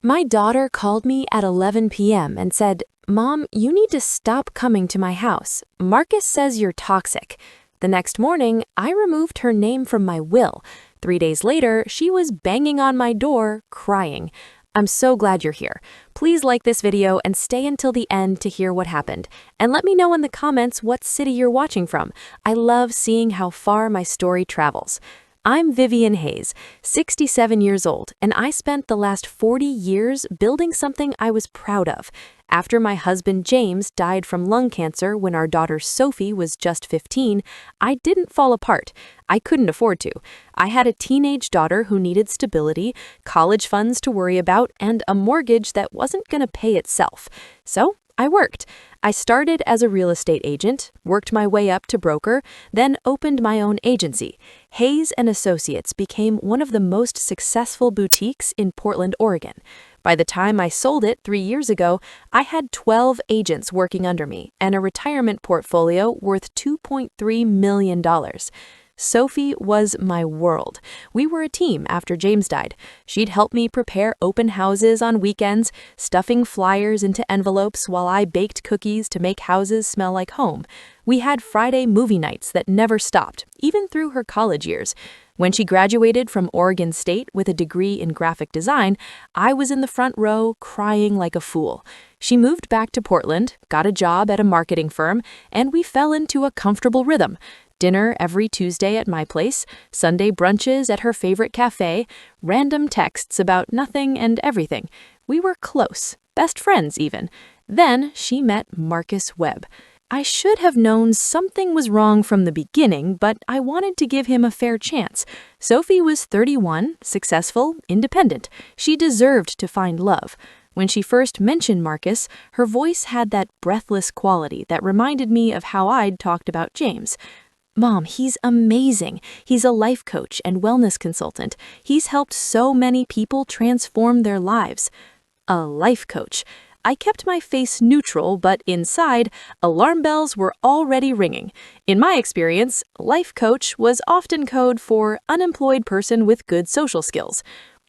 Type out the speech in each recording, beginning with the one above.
My daughter called me at 11 p.m. and said, "Mom, you need to stop coming to my house. Marcus says you're toxic." The next morning, I removed her name from my will. 3 days later, she was banging on my door, crying. I'm so glad you're here. Please like this video and stay until the end to hear what happened. And let me know in the comments what city you're watching from. I love seeing how far my story travels. I'm Vivian Hayes, 67 years old, and I spent the last 40 years building something I was proud of. After my husband James died from lung cancer when our daughter Sophie was just 15, I didn't fall apart. I couldn't afford to. I had a teenage daughter who needed stability, college funds to worry about, and a mortgage that wasn't going to pay itself. So I worked. I started as a real estate agent, worked my way up to broker, then opened my own agency. Hayes & Associates became one of the most successful boutiques in Portland, Oregon. By the time I sold it 3 years ago, I had 12 agents working under me and a retirement portfolio worth $2.3 million. Sophie was my world. We were a team after James died. She'd help me prepare open houses on weekends, stuffing flyers into envelopes while I baked cookies to make houses smell like home. We had Friday movie nights that never stopped, even through her college years. When she graduated from Oregon State with a degree in graphic design, I was in the front row crying like a fool. She moved back to Portland, got a job at a marketing firm, and we fell into a comfortable rhythm. Dinner every Tuesday at my place, Sunday brunches at her favorite cafe, random texts about nothing and everything. We were close, best friends even. Then she met Marcus Webb. I should have known something was wrong from the beginning, but I wanted to give him a fair chance. Sophie was 31, successful, independent. She deserved to find love. When she first mentioned Marcus, her voice had that breathless quality that reminded me of how I'd talked about James. "Mom, he's amazing. He's a life coach and wellness consultant. He's helped so many people transform their lives." A life coach. I kept my face neutral, but inside, alarm bells were already ringing. In my experience, life coach was often code for unemployed person with good social skills.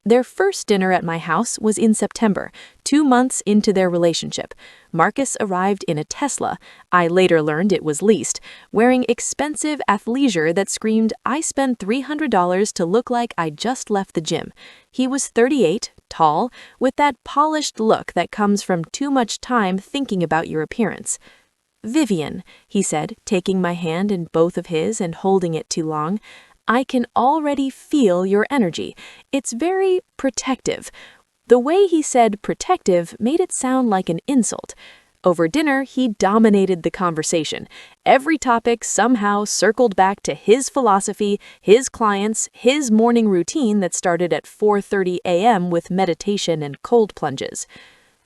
Their first dinner at my house was in September, 2 months into their relationship. Marcus arrived in a Tesla, I later learned it was leased, wearing expensive athleisure that screamed, "I spent $300 to look like I just left the gym." He was 38, tall, with that polished look that comes from too much time thinking about your appearance. "Vivian," he said, taking my hand in both of his and holding it too long, "I can already feel your energy. It's very protective." The way he said protective made it sound like an insult. Over dinner, he dominated the conversation. Every topic somehow circled back to his philosophy, his clients, his morning routine that started at 4:30 a.m. with meditation and cold plunges.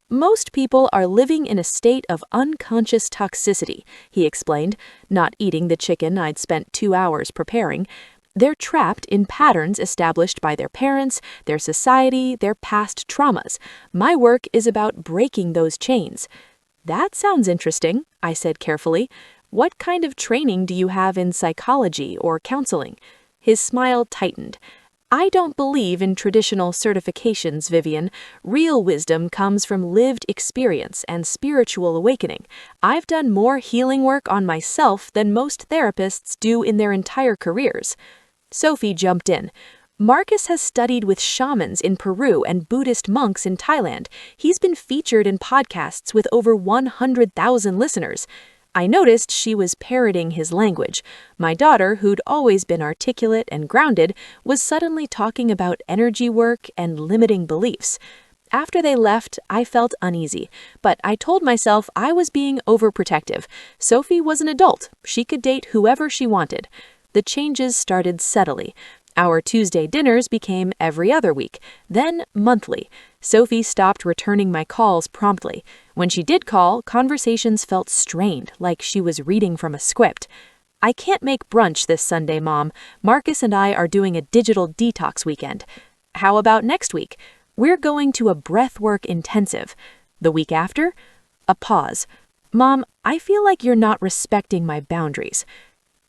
"Most people are living in a state of unconscious toxicity," he explained, not eating the chicken I'd spent 2 hours preparing. "They're trapped in patterns established by their parents, their society, their past traumas. My work is about breaking those chains." "That sounds interesting," I said carefully. "What kind of training do you have in psychology or counseling?" His smile tightened. "I don't believe in traditional certifications, Vivian. Real wisdom comes from lived experience and spiritual awakening. I've done more healing work on myself than most therapists do in their entire careers." Sophie jumped in. "Marcus has studied with shamans in Peru and Buddhist monks in Thailand. He's been featured in podcasts with over 100,000 listeners." I noticed she was parroting his language. My daughter, who'd always been articulate and grounded, was suddenly talking about energy work and limiting beliefs. After they left, I felt uneasy, but I told myself I was being overprotective. Sophie was an adult. She could date whoever she wanted. The changes started subtly. Our Tuesday dinners became every other week, then monthly. Sophie stopped returning my calls promptly. When she did call, conversations felt strained, like she was reading from a script. "I can't make brunch this Sunday, Mom. Marcus and I are doing a digital detox weekend." "How about next week?" "We're going to a breathwork intensive." "The week after?" A pause. "Mom, I feel like you're not respecting my boundaries."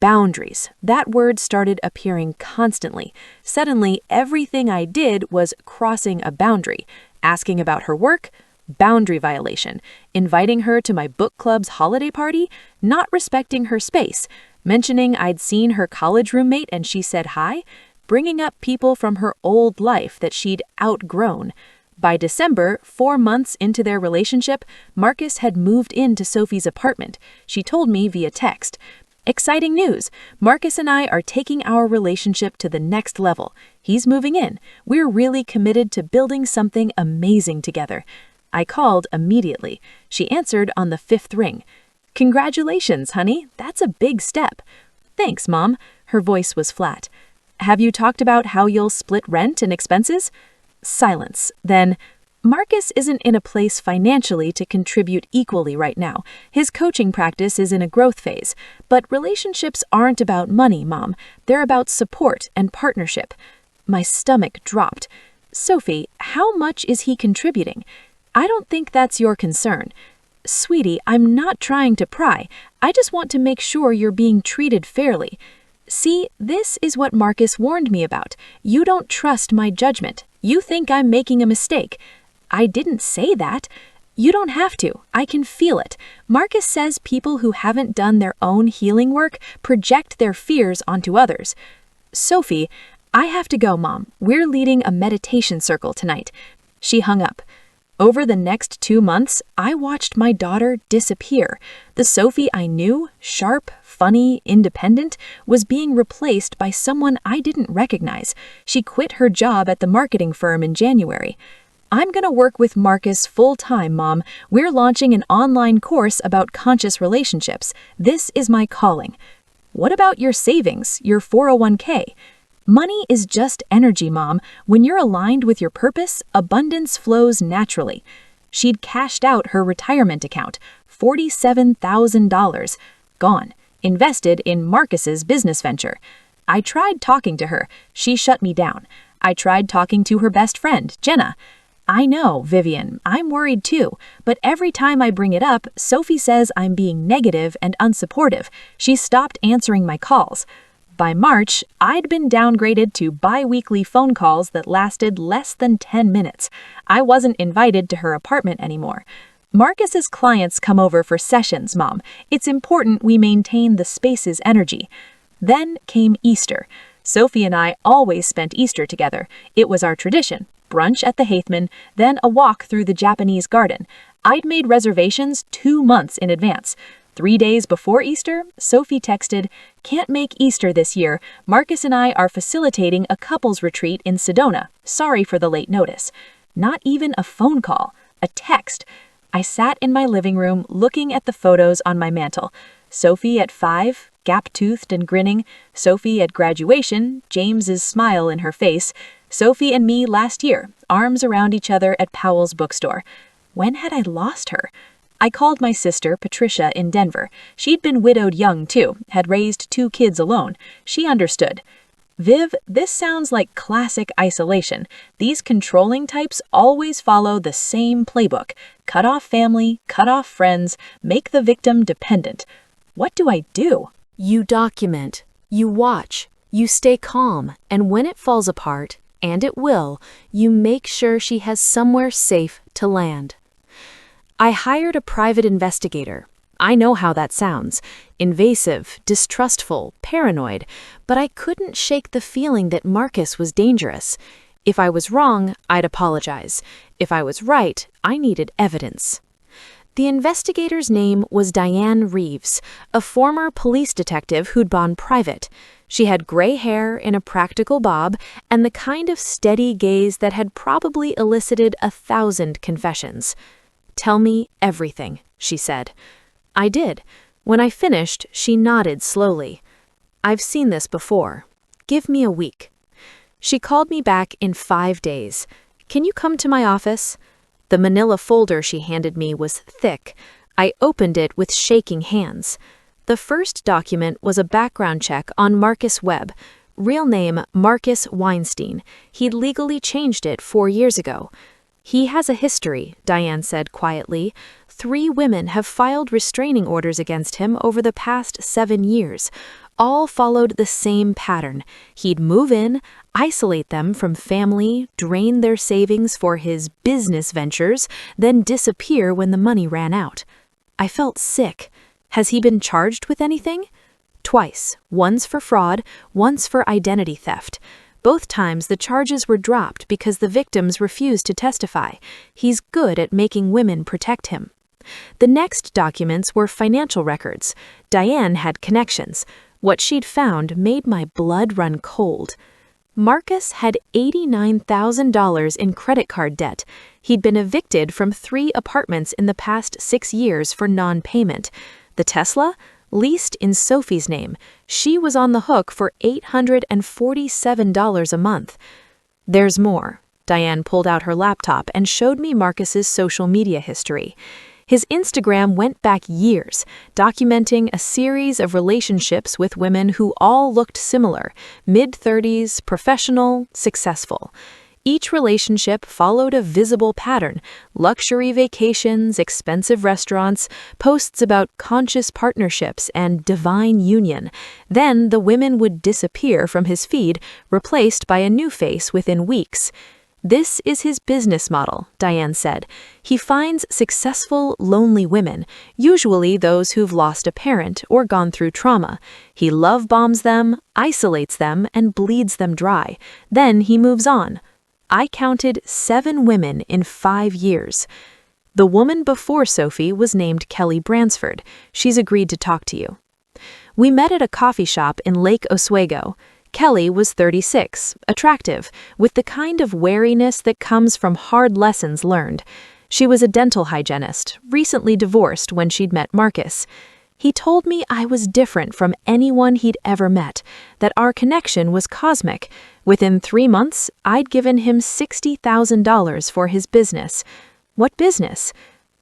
Boundaries. That word started appearing constantly. Suddenly, everything I did was crossing a boundary. Asking about her work? Boundary violation. Inviting her to my book club's holiday party? Not respecting her space. Mentioning I'd seen her college roommate and she said hi? Bringing up people from her old life that she'd outgrown. By December, 4 months into their relationship, Marcus had moved into Sophie's apartment. She told me via text. Exciting news! Marcus and I are taking our relationship to the next level. He's moving in. We're really committed to building something amazing together. I called immediately. She answered on the 5th ring. Congratulations, honey. That's a big step. Thanks, Mom. Her voice was flat. Have you talked about how you'll split rent and expenses? Silence. Then, Marcus isn't in a place financially to contribute equally right now. His coaching practice is in a growth phase. But relationships aren't about money, Mom. They're about support and partnership. My stomach dropped. Sophie, how much is he contributing? I don't think that's your concern. Sweetie, I'm not trying to pry. I just want to make sure you're being treated fairly. See, this is what Marcus warned me about. You don't trust my judgment. You think I'm making a mistake. I didn't say that. You don't have to. I can feel it. Marcus says people who haven't done their own healing work project their fears onto others. Sophie, I have to go, Mom. We're leading a meditation circle tonight. She hung up. Over the next 2 months, I watched my daughter disappear. The Sophie I knew, sharp, funny, independent, was being replaced by someone I didn't recognize. She quit her job at the marketing firm in January. I'm going to work with Marcus full-time, Mom. We're launching an online course about conscious relationships. This is my calling. What about your savings, your 401k? Money is just energy, Mom. When you're aligned with your purpose, abundance flows naturally. She'd cashed out her retirement account, $47,000. Gone. Invested in Marcus's business venture. I tried talking to her. She shut me down. I tried talking to her best friend, Jenna. I know, Vivian, I'm worried too, but every time I bring it up, Sophie says I'm being negative and unsupportive. She stopped answering my calls. By March, I'd been downgraded to bi-weekly phone calls that lasted less than 10 minutes. I wasn't invited to her apartment anymore. Marcus's clients come over for sessions, Mom. It's important we maintain the space's energy. Then came Easter. Sophie and I always spent Easter together. It was our tradition. Brunch at the Haithman, then a walk through the Japanese garden. I'd made reservations 2 months in advance. 3 days before Easter, Sophie texted, "Can't make Easter this year. Marcus and I are facilitating a couples retreat in Sedona. Sorry for the late notice." Not even a phone call, a text. I sat in my living room looking at the photos on my mantle. Sophie at 5, gap-toothed and grinning. Sophie at graduation, James's smile in her face. Sophie and me last year, arms around each other at Powell's bookstore. When had I lost her? I called my sister, Patricia, in Denver. She'd been widowed young, too, had raised 2 kids alone. She understood. Viv, this sounds like classic isolation. These controlling types always follow the same playbook. Cut off family, cut off friends, make the victim dependent. What do I do? You document, you watch, you stay calm, and when it falls apart, and it will, you make sure she has somewhere safe to land. I hired a private investigator. I know how that sounds. Invasive, distrustful, paranoid, but I couldn't shake the feeling that Marcus was dangerous. If I was wrong, I'd apologize. If I was right, I needed evidence. The investigator's name was Diane Reeves, a former police detective who'd gone private. She had gray hair in a practical bob and the kind of steady gaze that had probably elicited 1,000 confessions. "Tell me everything," she said. I did. When I finished, she nodded slowly. "I've seen this before. Give me a week." She called me back in 5 days. "Can you come to my office?" The manila folder she handed me was thick. I opened it with shaking hands. The first document was a background check on Marcus Webb. Real name Marcus Weinstein. He'd legally changed it 4 years ago. "He has a history," Diane said quietly. 3 women have filed restraining orders against him over the past 7 years. All followed the same pattern. He'd move in, isolate them from family, drain their savings for his business ventures, then disappear when the money ran out. I felt sick. Has he been charged with anything? Twice, once for fraud, once for identity theft. Both times the charges were dropped because the victims refused to testify. He's good at making women protect him. The next documents were financial records. Diane had connections. What she'd found made my blood run cold. Marcus had $89,000 in credit card debt. He'd been evicted from 3 apartments in the past 6 years for non-payment. The Tesla? Leased in Sophie's name. She was on the hook for $847 a month. There's more. Diane pulled out her laptop and showed me Marcus's social media history. His Instagram went back years, documenting a series of relationships with women who all looked similar, mid-30s, professional, successful. Each relationship followed a visible pattern: luxury vacations, expensive restaurants, posts about conscious partnerships and divine union. Then the women would disappear from his feed, replaced by a new face within weeks. This is his business model, Diane said. He finds successful, lonely women, usually those who've lost a parent or gone through trauma. He love bombs them, isolates them, and bleeds them dry. Then he moves on. I counted 7 women in 5 years. The woman before Sophie was named Kelly Bransford. She's agreed to talk to you. We met at a coffee shop in Lake Oswego. Kelly was 36, attractive, with the kind of wariness that comes from hard lessons learned. She was a dental hygienist, recently divorced when she'd met Marcus. He told me I was different from anyone he'd ever met, that our connection was cosmic. Within 3 months, I'd given him $60,000 for his business. What business?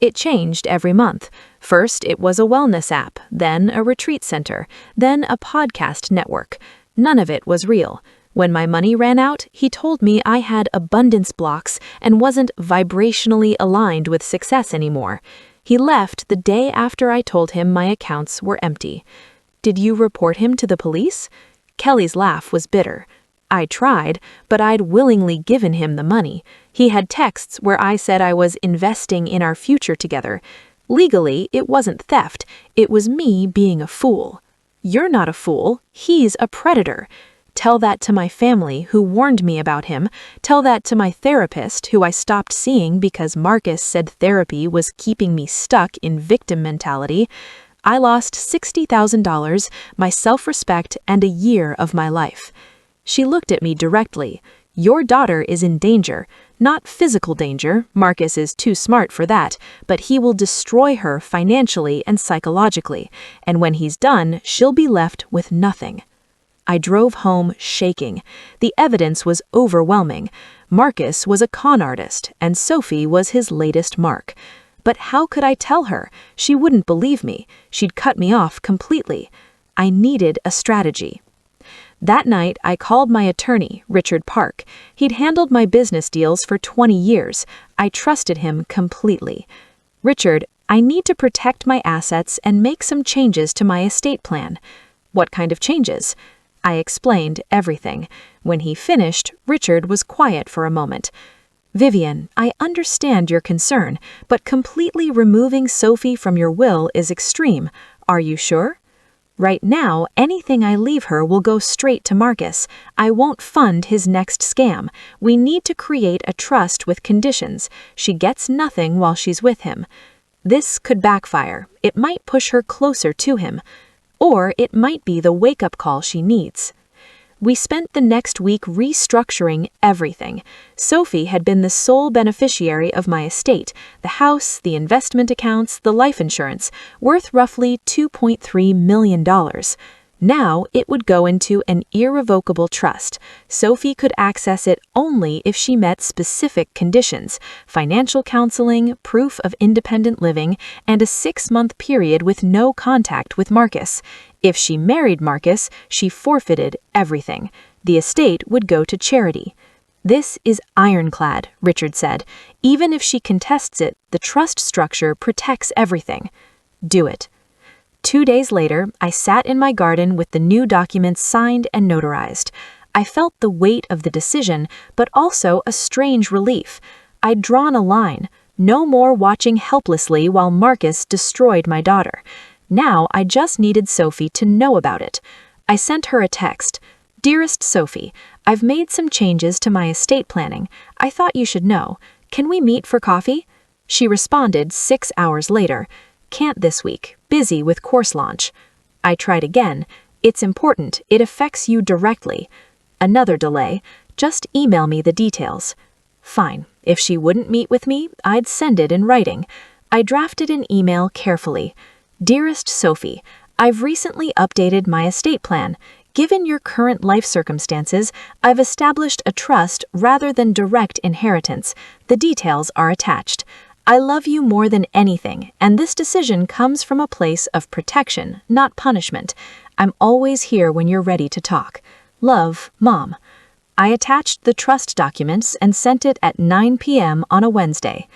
It changed every month. First, it was a wellness app, then a retreat center, then a podcast network. None of it was real. When my money ran out, he told me I had abundance blocks and wasn't vibrationally aligned with success anymore. He left the day after I told him my accounts were empty. Did you report him to the police? Kelly's laugh was bitter. I tried, but I'd willingly given him the money. He had texts where I said I was investing in our future together. Legally, it wasn't theft. It was me being a fool. You're not a fool. He's a predator. Tell that to my family, who warned me about him. Tell that to my therapist, who I stopped seeing because Marcus said therapy was keeping me stuck in victim mentality. I lost $60,000, my self-respect, and a year of my life. She looked at me directly. Your daughter is in danger. Not physical danger, Marcus is too smart for that, but he will destroy her financially and psychologically, and when he's done, she'll be left with nothing. I drove home shaking. The evidence was overwhelming. Marcus was a con artist, and Sophie was his latest mark. But how could I tell her? She wouldn't believe me. She'd cut me off completely. I needed a strategy. That night, I called my attorney, Richard Park. He'd handled my business deals for 20 years. I trusted him completely. Richard, I need to protect my assets and make some changes to my estate plan. What kind of changes? I explained everything. When he finished, Richard was quiet for a moment. Vivian, I understand your concern, but completely removing Sophie from your will is extreme. Are you sure? Right now, anything I leave her will go straight to Marcus. I won't fund his next scam. We need to create a trust with conditions. She gets nothing while she's with him. This could backfire. It might push her closer to him. Or it might be the wake-up call she needs. We spent the next week restructuring everything. Sophie had been the sole beneficiary of my estate, the house, the investment accounts, the life insurance, worth roughly $2.3 million. Now it would go into an irrevocable trust. Sophie could access it only if she met specific conditions: financial counseling, proof of independent living, and a 6-month period with no contact with Marcus. If she married Marcus, she forfeited everything. The estate would go to charity. "This is ironclad," Richard said. "Even if she contests it, the trust structure protects everything. Do it." 2 days later, I sat in my garden with the new documents signed and notarized. I felt the weight of the decision, but also a strange relief. I'd drawn a line. No more watching helplessly while Marcus destroyed my daughter. Now I just needed Sophie to know about it. I sent her a text. "Dearest Sophie, I've made some changes to my estate planning. I thought you should know. Can we meet for coffee?" She responded 6 hours later. "Can't this week. Busy with course launch." I tried again. "It's important. It affects you directly." Another delay. "Just email me the details." Fine. If she wouldn't meet with me, I'd send it in writing. I drafted an email carefully. "Dearest Sophie, I've recently updated my estate plan. Given your current life circumstances, I've established a trust rather than direct inheritance. The details are attached. I love you more than anything, and this decision comes from a place of protection, not punishment. I'm always here when you're ready to talk. Love, Mom." I attached the trust documents and sent it at 9 p.m. on a Wednesday.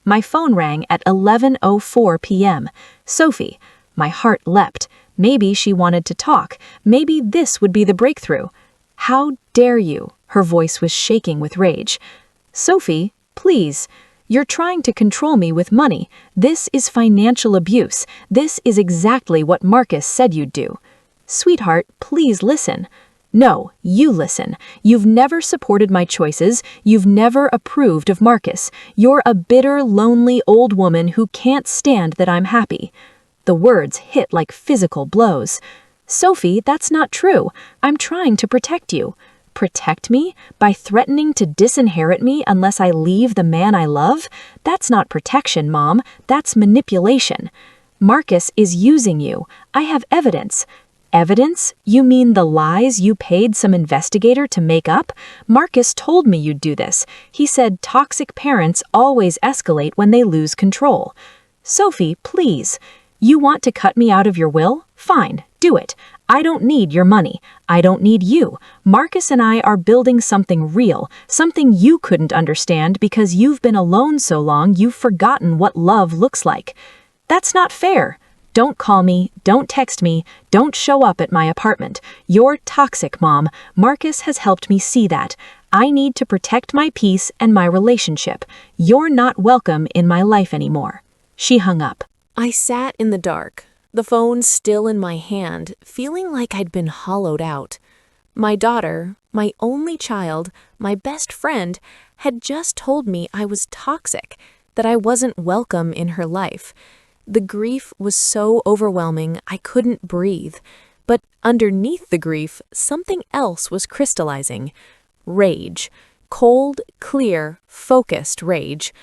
My phone rang at 11:04 p.m. Sophie. My heart leapt. Maybe she wanted to talk. Maybe this would be the breakthrough. "How dare you?" Her voice was shaking with rage. "Sophie, please. You're trying to control me with money. This is financial abuse. This is exactly what Marcus said you'd do." "Sweetheart, please listen." "No, you listen. You've never supported my choices. You've never approved of Marcus. You're a bitter, lonely old woman who can't stand that I'm happy." The words hit like physical blows. "Sophie, that's not true. I'm trying to protect you." "Protect me? By threatening to disinherit me unless I leave the man I love? That's not protection, Mom. That's manipulation. Marcus is using you. I have evidence." "Evidence? You mean the lies you paid some investigator to make up? Marcus told me you'd do this. He said toxic parents always escalate when they lose control." "Sophie, please. You want to cut me out of your will? Fine, do it. I don't need your money. I don't need you. Marcus and I are building something real, something you couldn't understand because you've been alone so long you've forgotten what love looks like." "That's not fair." "Don't call me, don't text me, don't show up at my apartment. You're toxic, Mom. Marcus has helped me see that. I need to protect my peace and my relationship. You're not welcome in my life anymore." She hung up. I sat in the dark, the phone still in my hand, feeling like I'd been hollowed out. My daughter, my only child, my best friend, had just told me I was toxic, that I wasn't welcome in her life. The grief was so overwhelming I couldn't breathe. But underneath the grief, something else was crystallizing. Rage. Cold, clear, focused rage.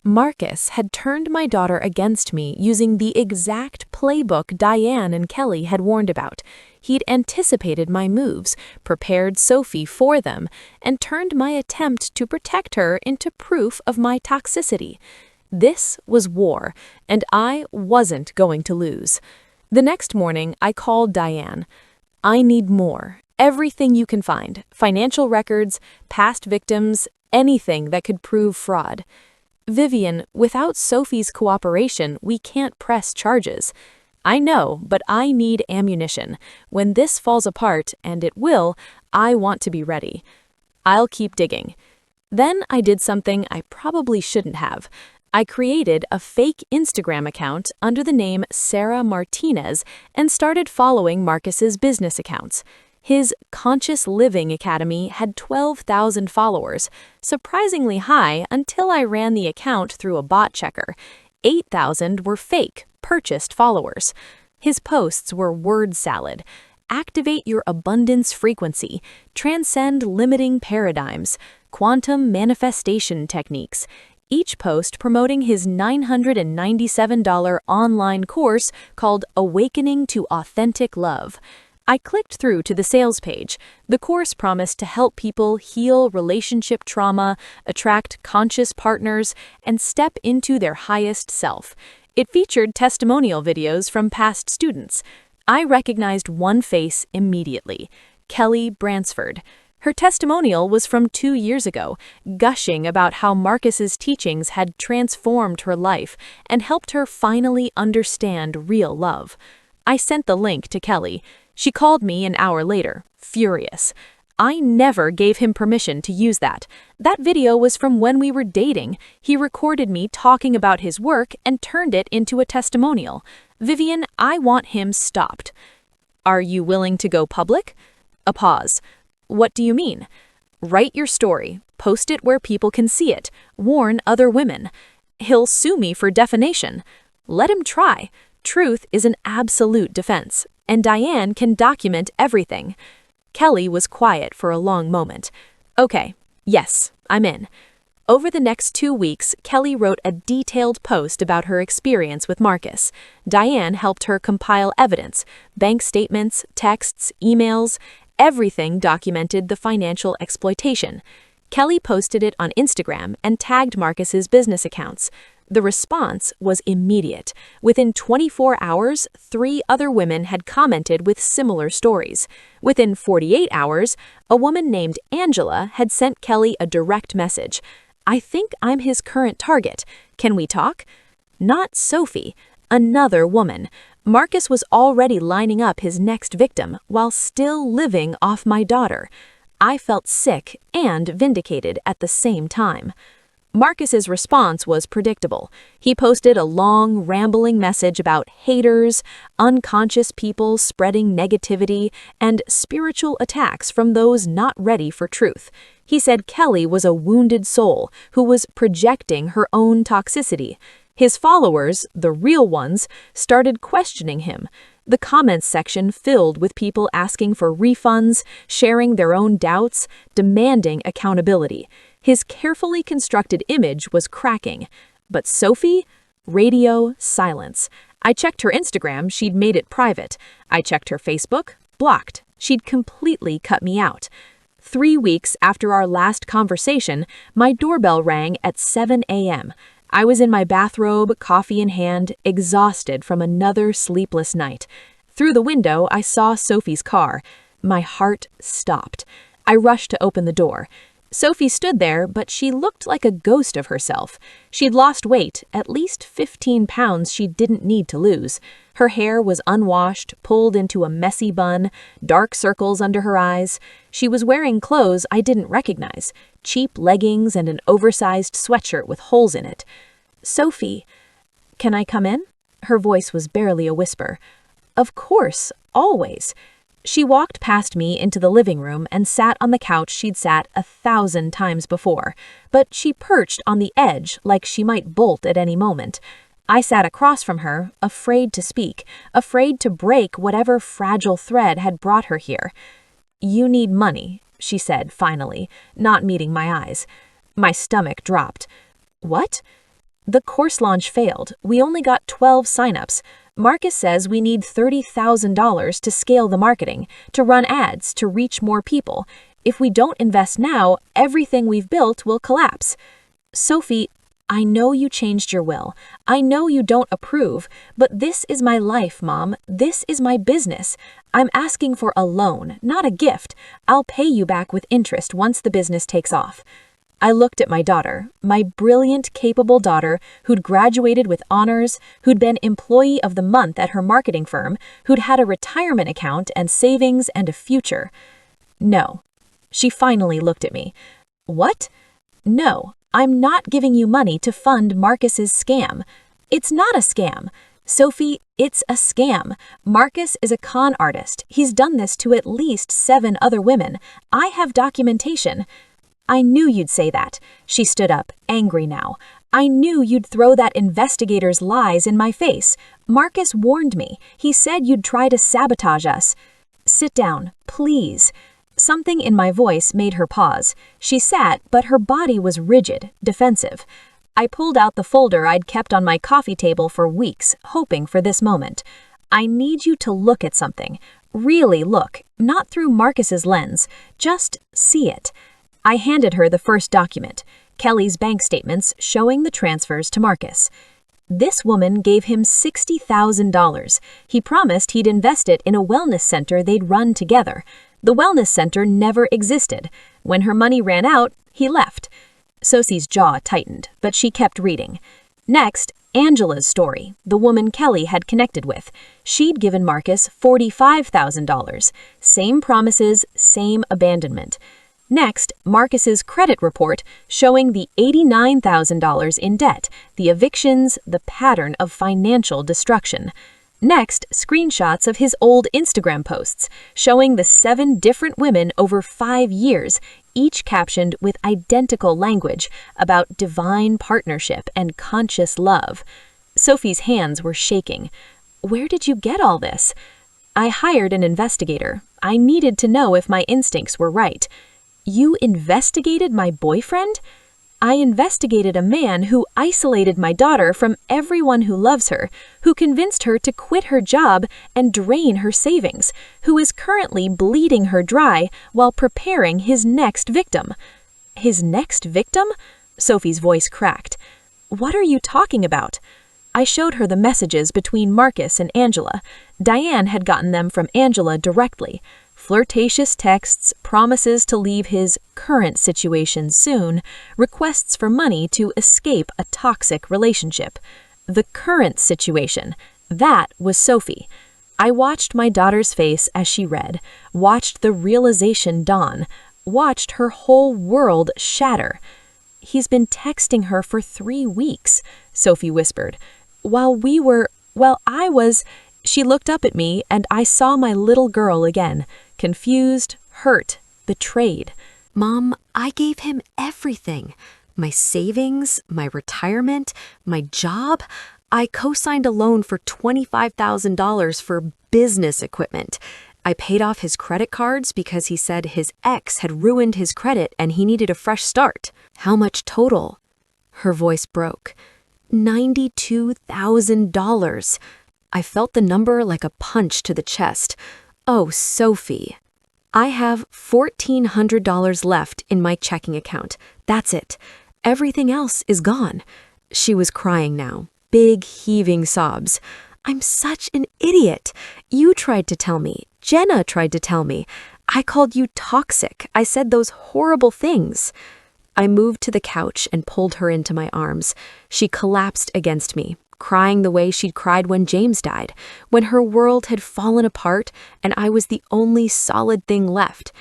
Marcus had turned my daughter against me using the exact playbook Diane and Kelly had warned about. He'd anticipated my moves, prepared Sophie for them, and turned my attempt to protect her into proof of my toxicity. This was war, and I wasn't going to lose. The next morning, I called Diane. "I need more. Everything you can find. Financial records, past victims, anything that could prove fraud." "Vivian, without Sophie's cooperation, we can't press charges." "I know, but I need ammunition. When this falls apart, and it will, I want to be ready." "I'll keep digging." Then I did something I probably shouldn't have. I created a fake Instagram account under the name Sarah Martinez and started following Marcus's business accounts. His Conscious Living Academy had 12,000 followers, surprisingly high until I ran the account through a bot checker. 8,000 were fake, purchased followers. His posts were word salad. Activate your abundance frequency, transcend limiting paradigms, quantum manifestation techniques. Each post promoting his $997 online course called Awakening to Authentic Love. I clicked through to the sales page. The course promised to help people heal relationship trauma, attract conscious partners, and step into their highest self. It featured testimonial videos from past students. I recognized one face immediately, Kelly Bransford. Her testimonial was from 2 years ago, gushing about how Marcus's teachings had transformed her life and helped her finally understand real love. I sent the link to Kelly. She called me an hour later, furious. I never gave him permission to use that. That video was from when we were dating. He recorded me talking about his work and turned it into a testimonial. Vivian, I want him stopped. Are you willing to go public? A pause. What do you mean? Write your story, post it where people can see it, warn other women. He'll sue me for defamation. Let him try. Truth is an absolute defense, and Diane can document everything. Kelly was quiet for a long moment. Okay, yes, I'm in. Over the next 2 weeks, Kelly wrote a detailed post about her experience with Marcus. Diane helped her compile evidence, bank statements, texts, emails. Everything documented the financial exploitation. Kelly posted it on Instagram and tagged Marcus's business accounts. The response was immediate. Within 24 hours, 3 other women had commented with similar stories. Within 48 hours, a woman named Angela had sent Kelly a direct message. I think I'm his current target. Can we talk? Not Sophie, another woman. Marcus was already lining up his next victim while still living off my daughter. I felt sick and vindicated at the same time. Marcus's response was predictable. He posted a long, rambling message about haters, unconscious people spreading negativity, and spiritual attacks from those not ready for truth. He said Kelly was a wounded soul who was projecting her own toxicity. His followers, the real ones, started questioning him. The comments section filled with people asking for refunds, sharing their own doubts, demanding accountability. His carefully constructed image was cracking. But Sophie? Radio silence. I checked her Instagram, she'd made it private. I checked her Facebook, blocked. She'd completely cut me out. 3 weeks after our last conversation, my doorbell rang at 7 a.m. I was in my bathrobe, coffee in hand, exhausted from another sleepless night. Through the window, I saw Sophie's car. My heart stopped. I rushed to open the door. Sophie stood there, but she looked like a ghost of herself. She'd lost weight, at least 15 pounds she didn't need to lose. Her hair was unwashed, pulled into a messy bun, dark circles under her eyes. She was wearing clothes I didn't recognize, cheap leggings and an oversized sweatshirt with holes in it. Sophie, can I come in? Her voice was barely a whisper. Of course, always. She walked past me into the living room and sat on the couch she'd sat 1,000 times before, but she perched on the edge like she might bolt at any moment. I sat across from her, afraid to speak, afraid to break whatever fragile thread had brought her here. You need money, she said finally, not meeting my eyes. My stomach dropped. What? The course launch failed. We only got 12 signups. Marcus says we need $30,000 to scale the marketing, to run ads, to reach more people. If we don't invest now, everything we've built will collapse. Sophie, I know you changed your will. I know you don't approve, but this is my life, Mom. This is my business. I'm asking for a loan, not a gift. I'll pay you back with interest once the business takes off. I looked at my daughter, my brilliant, capable daughter who'd graduated with honors, who'd been employee of the month at her marketing firm, who'd had a retirement account and savings and a future. No. She finally looked at me. What? No, I'm not giving you money to fund Marcus's scam. It's not a scam. Sophie, it's a scam. Marcus is a con artist. He's done this to at least 7 other women. I have documentation. I knew you'd say that. She stood up, angry now. I knew you'd throw that investigator's lies in my face. Marcus warned me. He said you'd try to sabotage us. Sit down, please. Something in my voice made her pause. She sat, but her body was rigid, defensive. I pulled out the folder I'd kept on my coffee table for weeks, hoping for this moment. I need you to look at something. Really look, not through Marcus's lens. Just see it. I handed her the first document, Kelly's bank statements showing the transfers to Marcus. This woman gave him $60,000. He promised he'd invest it in a wellness center they'd run together. The wellness center never existed. When her money ran out, he left. Sophie's jaw tightened, but she kept reading. Next, Angela's story, the woman Kelly had connected with. She'd given Marcus $45,000. Same promises, same abandonment. Next, Marcus's credit report showing the $89,000 in debt, the evictions, the pattern of financial destruction. Next, screenshots of his old Instagram posts showing the 7 different women over 5 years, each captioned with identical language about divine partnership and conscious love. Sophie's hands were shaking. "Where did you get all this?" "I hired an investigator. I needed to know if my instincts were right." "You investigated my boyfriend?" "I investigated a man who isolated my daughter from everyone who loves her, who convinced her to quit her job and drain her savings, who is currently bleeding her dry while preparing his next victim." "His next victim?" Sophie's voice cracked. "What are you talking about?" I showed her the messages between Marcus and Angela. Diane had gotten them from Angela directly. Flirtatious texts, promises to leave his current situation soon, requests for money to escape a toxic relationship. The current situation, that was Sophie. I watched my daughter's face as she read, watched the realization dawn, watched her whole world shatter. "He's been texting her for 3 weeks, Sophie whispered. While I was... She looked up at me and I saw my little girl again, confused, hurt, betrayed. Mom, I gave him everything. My savings, my retirement, my job. I co-signed a loan for $25,000 for business equipment. I paid off his credit cards because he said his ex had ruined his credit and he needed a fresh start. How much total?" Her voice broke. $92,000. I felt the number like a punch to the chest. Oh, Sophie. I have $1,400 left in my checking account. That's it. Everything else is gone. She was crying now, big heaving sobs. "I'm such an idiot. You tried to tell me. Jenna tried to tell me. I called you toxic. I said those horrible things." I moved to the couch and pulled her into my arms. She collapsed against me, crying the way she'd cried when James died, when her world had fallen apart and I was the only solid thing left.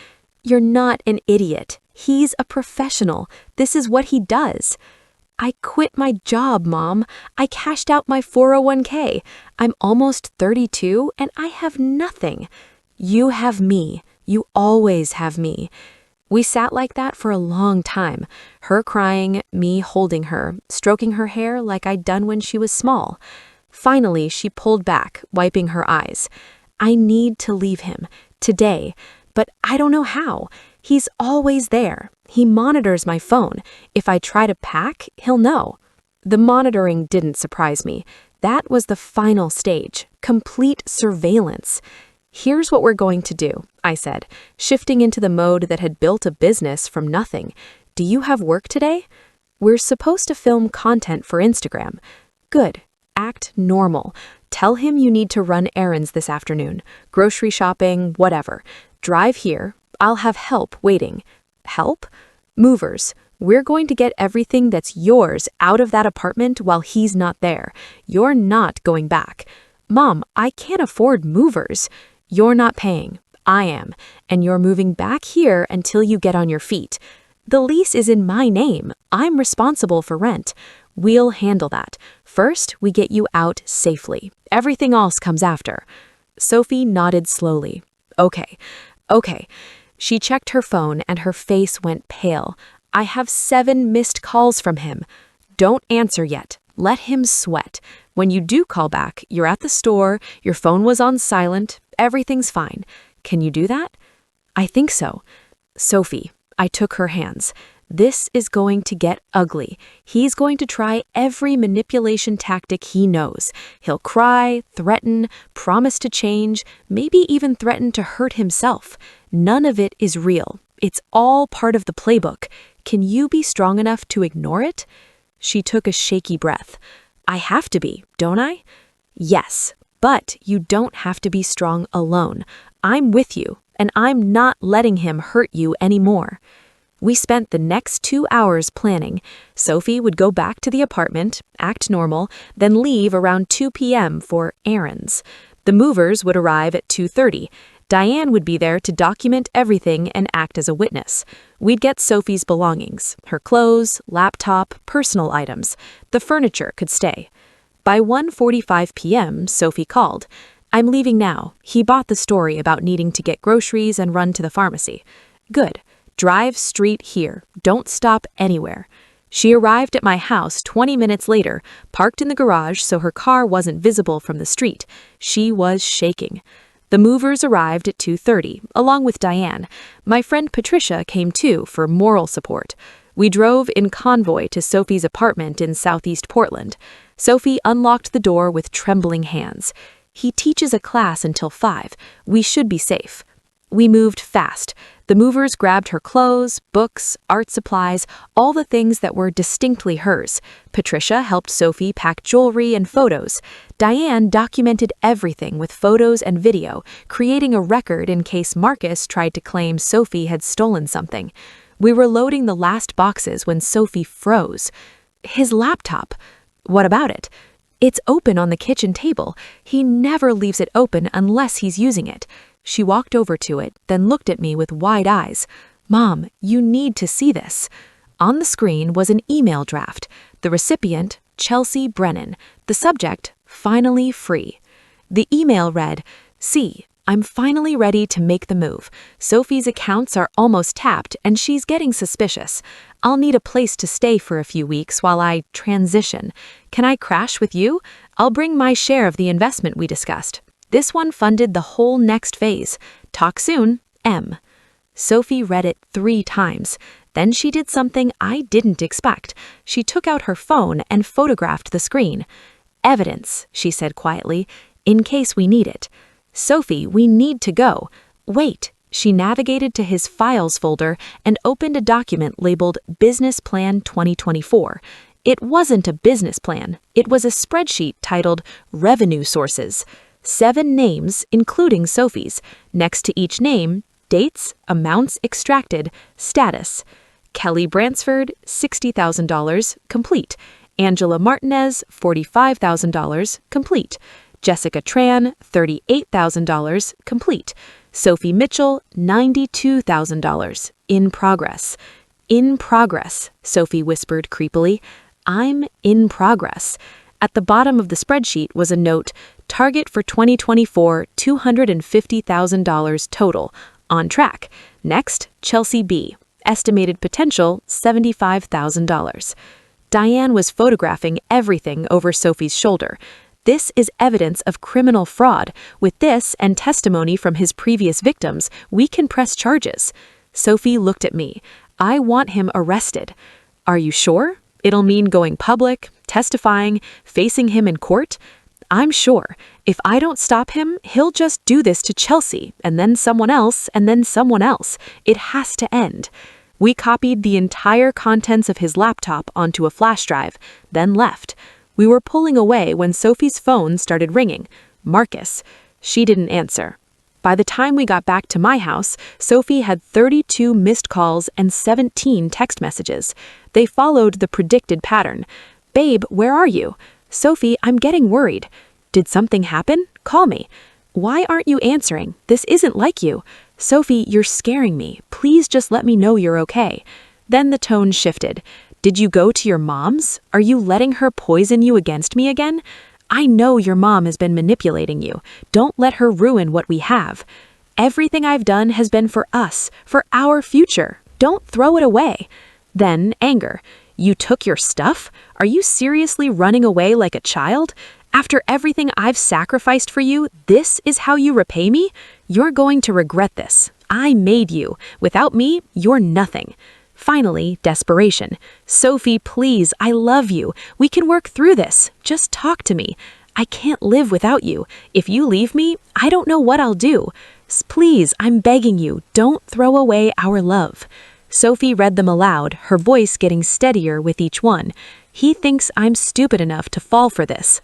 "You're not an idiot. He's a professional. This is what he does." "I quit my job, Mom. I cashed out my 401k. I'm almost 32 and I have nothing." "You have me. You always have me." We sat like that for a long time, her crying, me holding her, stroking her hair like I'd done when she was small. Finally, she pulled back, wiping her eyes. "I need to leave him, today, but I don't know how. He's always there. He monitors my phone. If I try to pack, he'll know." The monitoring didn't surprise me. That was the final stage, complete surveillance. "Here's what we're going to do," I said, shifting into the mode that had built a business from nothing. "Do you have work today?" "We're supposed to film content for Instagram." "Good. Act normal. Tell him you need to run errands this afternoon, grocery shopping, whatever. Drive here. I'll have help waiting." "Help?" "Movers. We're going to get everything that's yours out of that apartment while he's not there. You're not going back." "Mom, I can't afford movers." "You're not paying. I am. And you're moving back here until you get on your feet. The lease is in my name. I'm responsible for rent. We'll handle that. First, we get you out safely. Everything else comes after." Sophie nodded slowly. Okay. She checked her phone and her face went pale. "I have 7 missed calls from him." "Don't answer yet. Let him sweat. When you do call back, you're at the store, your phone was on silent, everything's fine. Can you do that?" "I think so." "Sophie," I took her hands. "This is going to get ugly. He's going to try every manipulation tactic he knows. He'll cry, threaten, promise to change, maybe even threaten to hurt himself. None of it is real. It's all part of the playbook. Can you be strong enough to ignore it?" She took a shaky breath. "I have to be, don't I?" "Yes, but you don't have to be strong alone. I'm with you, and I'm not letting him hurt you anymore." We spent the next 2 hours planning. Sophie would go back to the apartment, act normal, then leave around 2 p.m. for errands. The movers would arrive at 2:30. Diane would be there to document everything and act as a witness. We'd get Sophie's belongings, her clothes, laptop, personal items. The furniture could stay. By 1:45 p.m., Sophie called. "I'm leaving now. He bought the story about needing to get groceries and run to the pharmacy." "Good. Drive straight here. Don't stop anywhere." She arrived at my house 20 minutes later, parked in the garage so her car wasn't visible from the street. She was shaking. The movers arrived at 2:30, along with Diane. My friend Patricia came too for moral support. We drove in convoy to Sophie's apartment in southeast Portland. Sophie unlocked the door with trembling hands. "He teaches a class until 5. We should be safe." We moved fast. The movers grabbed her clothes, books, art supplies, all the things that were distinctly hers. Patricia helped Sophie pack jewelry and photos. Diane documented everything with photos and video, creating a record in case Marcus tried to claim Sophie had stolen something. We were loading the last boxes when Sophie froze. "His laptop. What about it?" "It's open on the kitchen table. He never leaves it open unless he's using it." She walked over to it, then looked at me with wide eyes. "Mom, you need to see this." On the screen was an email draft. The recipient, Chelsea Brennan. The subject, "Finally free." The email read, "See, I'm finally ready to make the move. Sophie's accounts are almost tapped and she's getting suspicious. I'll need a place to stay for a few weeks while I transition. Can I crash with you? I'll bring my share of the investment we discussed. This one funded the whole next phase. Talk soon, M." Sophie read it 3 times. Then she did something I didn't expect. She took out her phone and photographed the screen. "Evidence," she said quietly, "in case we need it." "Sophie, we need to go." "Wait." She navigated to his files folder and opened a document labeled Business Plan 2024. It wasn't a business plan. It was a spreadsheet titled Revenue Sources. 7 names, including Sophie's. Next to each name, dates, amounts extracted, status. Kelly Bransford, $60,000, complete. Angela Martinez, $45,000, complete. Jessica Tran, $38,000, complete. Sophie Mitchell, $92,000, in progress. "In progress," Sophie whispered creepily. "I'm in progress." At the bottom of the spreadsheet was a note, "Target for 2024, $250,000 total. On track." Next, Chelsea B. Estimated potential, $75,000. Diane was photographing everything over Sophie's shoulder. "This is evidence of criminal fraud. With this and testimony from his previous victims, we can press charges." Sophie looked at me. "I want him arrested." "Are you sure? It'll mean going public, testifying, facing him in court?" "I'm sure. If I don't stop him, he'll just do this to Chelsea, and then someone else, and then someone else. It has to end." We copied the entire contents of his laptop onto a flash drive, then left. We were pulling away when Sophie's phone started ringing. Marcus. She didn't answer. By the time we got back to my house, Sophie had 32 missed calls and 17 text messages. They followed the predicted pattern. "Babe, where are you?" "Sophie, I'm getting worried." "Did something happen? Call me." "Why aren't you answering? This isn't like you." "Sophie, you're scaring me. Please just let me know you're okay." Then the tone shifted. "Did you go to your mom's? Are you letting her poison you against me again? I know your mom has been manipulating you. Don't let her ruin what we have. Everything I've done has been for us, for our future. Don't throw it away." Then anger. "You took your stuff? Are you seriously running away like a child? After everything I've sacrificed for you, this is how you repay me? You're going to regret this. I made you. Without me, you're nothing." Finally, desperation. "Sophie, please, I love you. We can work through this. Just talk to me. I can't live without you. If you leave me, I don't know what I'll do. Please, I'm begging you, don't throw away our love." Sophie read them aloud, her voice getting steadier with each one. "He thinks I'm stupid enough to fall for this."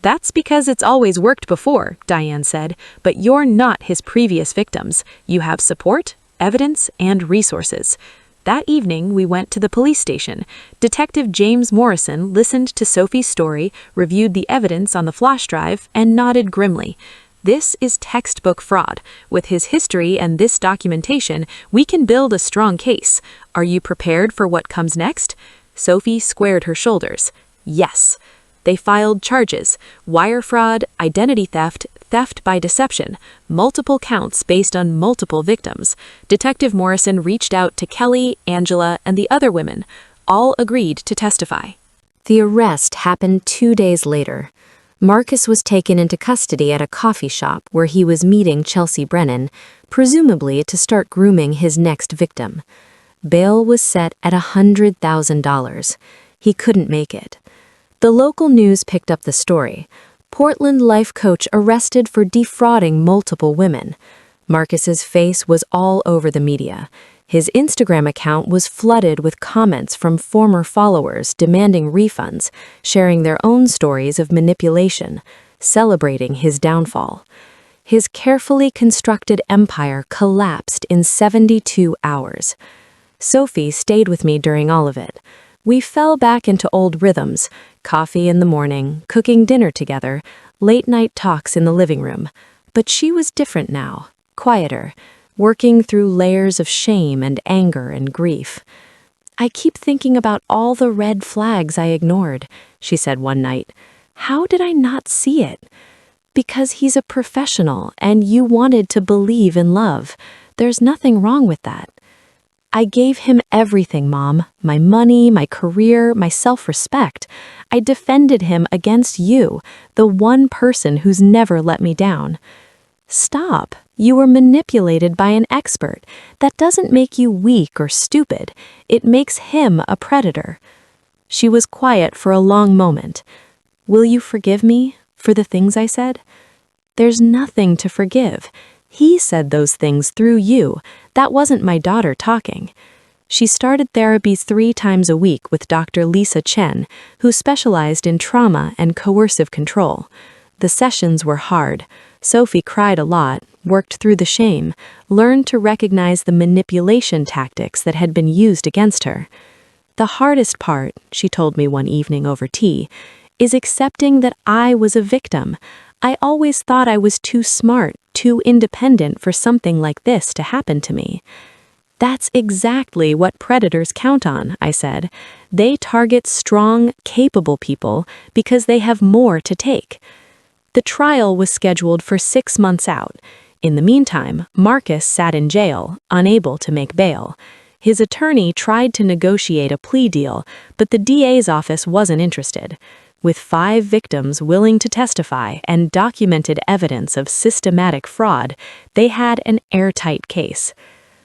That's because it's always worked before, Diane said, but you're not his previous victims. You have support, evidence, and resources. That evening, we went to the police station. Detective James Morrison listened to Sophie's story, reviewed the evidence on the flash drive, and nodded grimly. This is textbook fraud. With his history and this documentation, we can build a strong case. Are you prepared for what comes next? Sophie squared her shoulders. Yes. They filed charges: wire fraud, identity theft, theft by deception, multiple counts based on multiple victims. Detective Morrison reached out to Kelly, Angela, and the other women. All agreed to testify. The arrest happened 2 days later. Marcus was taken into custody at a coffee shop where he was meeting Chelsea Brennan, presumably to start grooming his next victim. Bail was set at $100,000. He couldn't make it. The local news picked up the story. Portland life coach arrested for defrauding multiple women. Marcus's face was all over the media. His Instagram account was flooded with comments from former followers demanding refunds, sharing their own stories of manipulation, celebrating his downfall. His carefully constructed empire collapsed in 72 hours. Sophie stayed with me during all of it. We fell back into old rhythms: coffee in the morning, cooking dinner together, late-night talks in the living room. But she was different now, quieter, working through layers of shame and anger and grief. "I keep thinking about all the red flags I ignored," she said one night. "How did I not see it?" "Because he's a professional and you wanted to believe in love. There's nothing wrong with that." "I gave him everything, Mom. My money, my career, my self-respect. I defended him against you, the one person who's never let me down." "Stop. You were manipulated by an expert. That doesn't make you weak or stupid. It makes him a predator." She was quiet for a long moment. "Will you forgive me for the things I said?" "There's nothing to forgive. He said those things through you. That wasn't my daughter talking." She started therapy 3 times a week with Dr. Lisa Chen, who specialized in trauma and coercive control. The sessions were hard. Sophie cried a lot, worked through the shame, learned to recognize the manipulation tactics that had been used against her. "The hardest part," she told me one evening over tea, "is accepting that I was a victim. I always thought I was too smart, too independent for something like this to happen to me." "That's exactly what predators count on," I said. "They target strong, capable people because they have more to take." The trial was scheduled for 6 months out. In the meantime, Marcus sat in jail, unable to make bail. His attorney tried to negotiate a plea deal, but the DA's office wasn't interested. With 5 victims willing to testify and documented evidence of systematic fraud, they had an airtight case.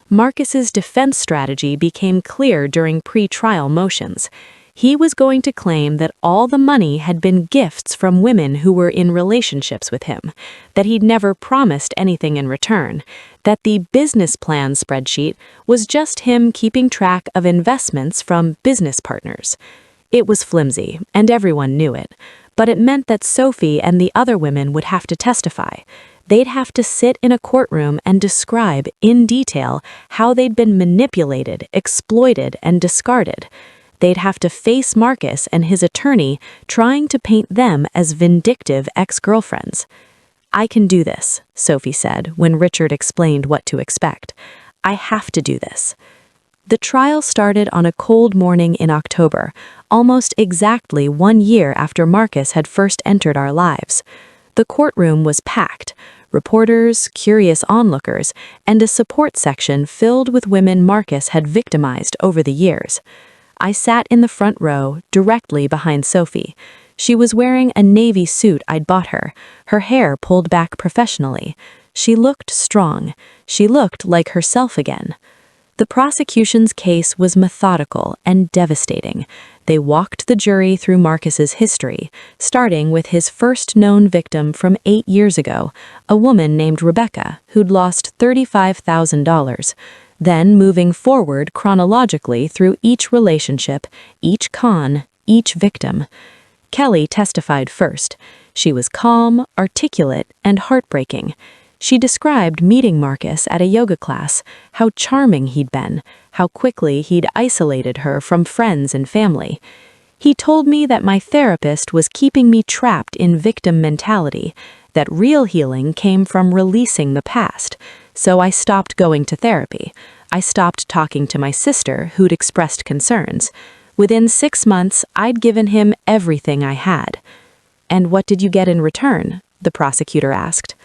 Marcus's defense strategy became clear during pre-trial motions. He was going to claim that all the money had been gifts from women who were in relationships with him, that he'd never promised anything in return, that the business plan spreadsheet was just him keeping track of investments from business partners. It was flimsy, and everyone knew it, but it meant that Sophie and the other women would have to testify. They'd have to sit in a courtroom and describe in detail how they'd been manipulated, exploited, and discarded. They'd have to face Marcus and his attorney trying to paint them as vindictive ex-girlfriends. "I can do this," Sophie said when Richard explained what to expect. "I have to do this." The trial started on a cold morning in October, almost exactly 1 year after Marcus had first entered our lives. The courtroom was packed: reporters, curious onlookers, and a support section filled with women Marcus had victimized over the years. I sat in the front row, directly behind Sophie. She was wearing a navy suit I'd bought her hair pulled back professionally. She looked strong. She looked like herself again. The prosecution's case was methodical and devastating. They walked the jury through Marcus's history, starting with his first known victim from 8 years ago, a woman named Rebecca, who'd lost $35,000, then moving forward chronologically through each relationship, each con, each victim. Kelly testified first. She was calm, articulate, and heartbreaking. She described meeting Marcus at a yoga class, how charming he'd been, how quickly he'd isolated her from friends and family. He told me that my therapist was keeping me trapped in victim mentality, that real healing came from releasing the past. So I stopped going to therapy. I stopped talking to my sister, who'd expressed concerns. Within 6 months, I'd given him everything I had. "And what did you get in return?" the prosecutor asked.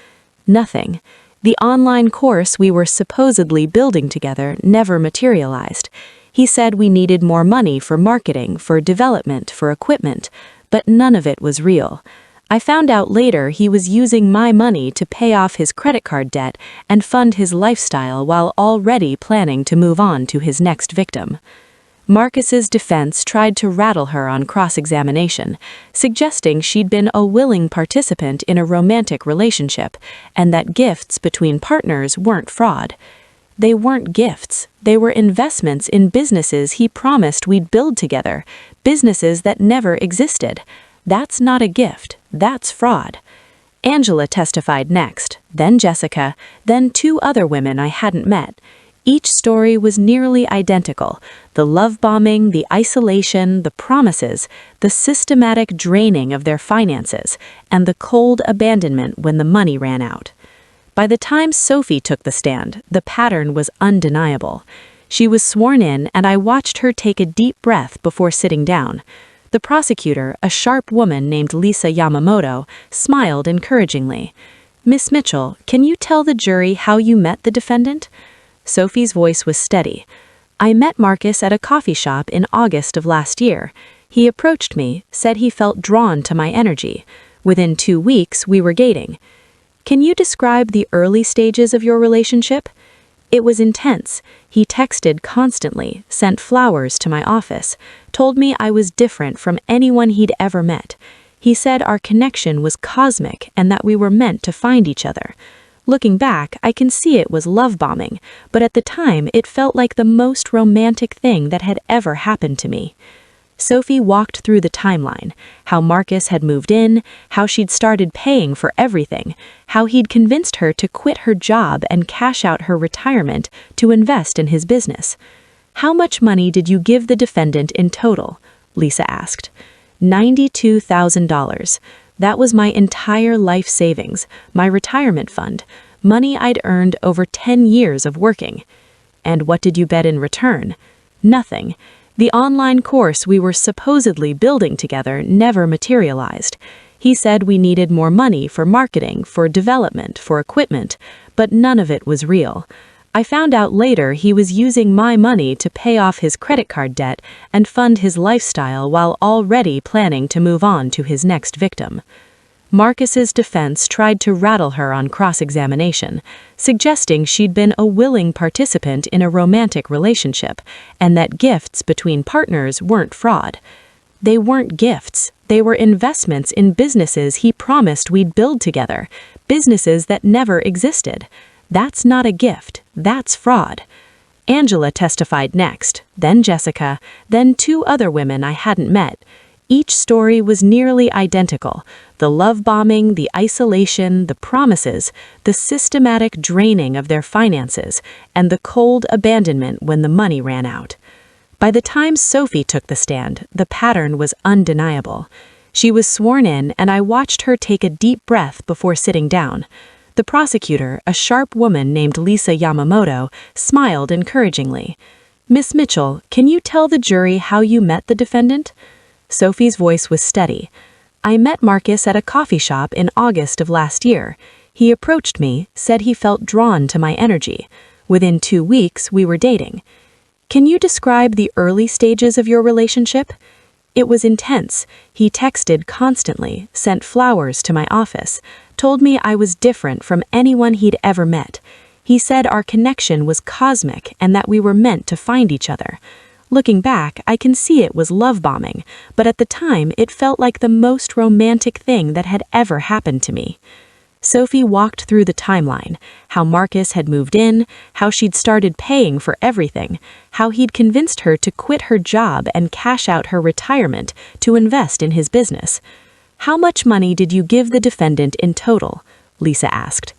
"Nothing. The online course we were supposedly building together never materialized. He said we needed more money for marketing, for development, for equipment, but none of it was real. I found out later he was using my money to pay off his credit card debt and fund his lifestyle while already planning to move on to his next victim." Marcus's defense tried to rattle her on cross-examination, suggesting she'd been a willing participant in a romantic relationship and that gifts between partners weren't fraud. They weren't gifts. They were investments in businesses he promised we'd build together, businesses that never existed. That's not a gift. That's fraud. Angela testified next, then Jessica, then 2 other women I hadn't met. Each story was nearly identical. The love bombing, the isolation, the promises, the systematic draining of their finances, and the cold abandonment when the money ran out. By the time Sophie took the stand, the pattern was undeniable. She was sworn in, and I watched her take a deep breath before sitting down. The prosecutor, a sharp woman named Lisa Yamamoto, smiled encouragingly. "Miss Mitchell, can you tell the jury how you met the defendant?" Sophie's voice was steady. "I met Marcus at a coffee shop in August of last year. He approached me, said he felt drawn to my energy. Within 2 weeks, we were dating." "Can you describe the early stages of your relationship?" "It was intense. He texted constantly, sent flowers to my office, told me I was different from anyone he'd ever met. He said our connection was cosmic and that we were meant to find each other. Looking back, I can see it was love bombing, but at the time it felt like the most romantic thing that had ever happened to me." Sophie walked through the timeline, how Marcus had moved in, how she'd started paying for everything, how he'd convinced her to quit her job and cash out her retirement to invest in his business. "How much money did you give the defendant in total?" Lisa asked. $92,000. That was my entire life savings, my retirement fund, money I'd earned over 10 years of working." "And what did you bet in return?" "Nothing. The online course we were supposedly building together never materialized. He said we needed more money for marketing, for development, for equipment, but none of it was real. I found out later he was using my money to pay off his credit card debt and fund his lifestyle while already planning to move on to his next victim." Marcus's defense tried to rattle her on cross-examination, suggesting she'd been a willing participant in a romantic relationship and that gifts between partners weren't fraud. They weren't gifts. They were investments in businesses he promised we'd build together, businesses that never existed. That's not a gift. That's fraud. Angela testified next, then Jessica, then 2 other women I hadn't met. Each story was nearly identical. The love bombing, the isolation, the promises, the systematic draining of their finances, and the cold abandonment when the money ran out. By the time Sophie took the stand, the pattern was undeniable. She was sworn in, and I watched her take a deep breath before sitting down. The prosecutor, a sharp woman named Lisa Yamamoto, smiled encouragingly. "Miss Mitchell, can you tell the jury how you met the defendant?" Sophie's voice was steady. "I met Marcus at a coffee shop in August of last year. He approached me, said he felt drawn to my energy. Within 2 weeks, we were dating." "Can you describe the early stages of your relationship?" "It was intense. He texted constantly, sent flowers to my office, told me I was different from anyone he'd ever met. He said our connection was cosmic and that we were meant to find each other. Looking back, I can see it was love bombing, but at the time it felt like the most romantic thing that had ever happened to me." Sophie walked through the timeline, how Marcus had moved in, how she'd started paying for everything, how he'd convinced her to quit her job and cash out her retirement to invest in his business. How much money did you give the defendant in total? Lisa asked.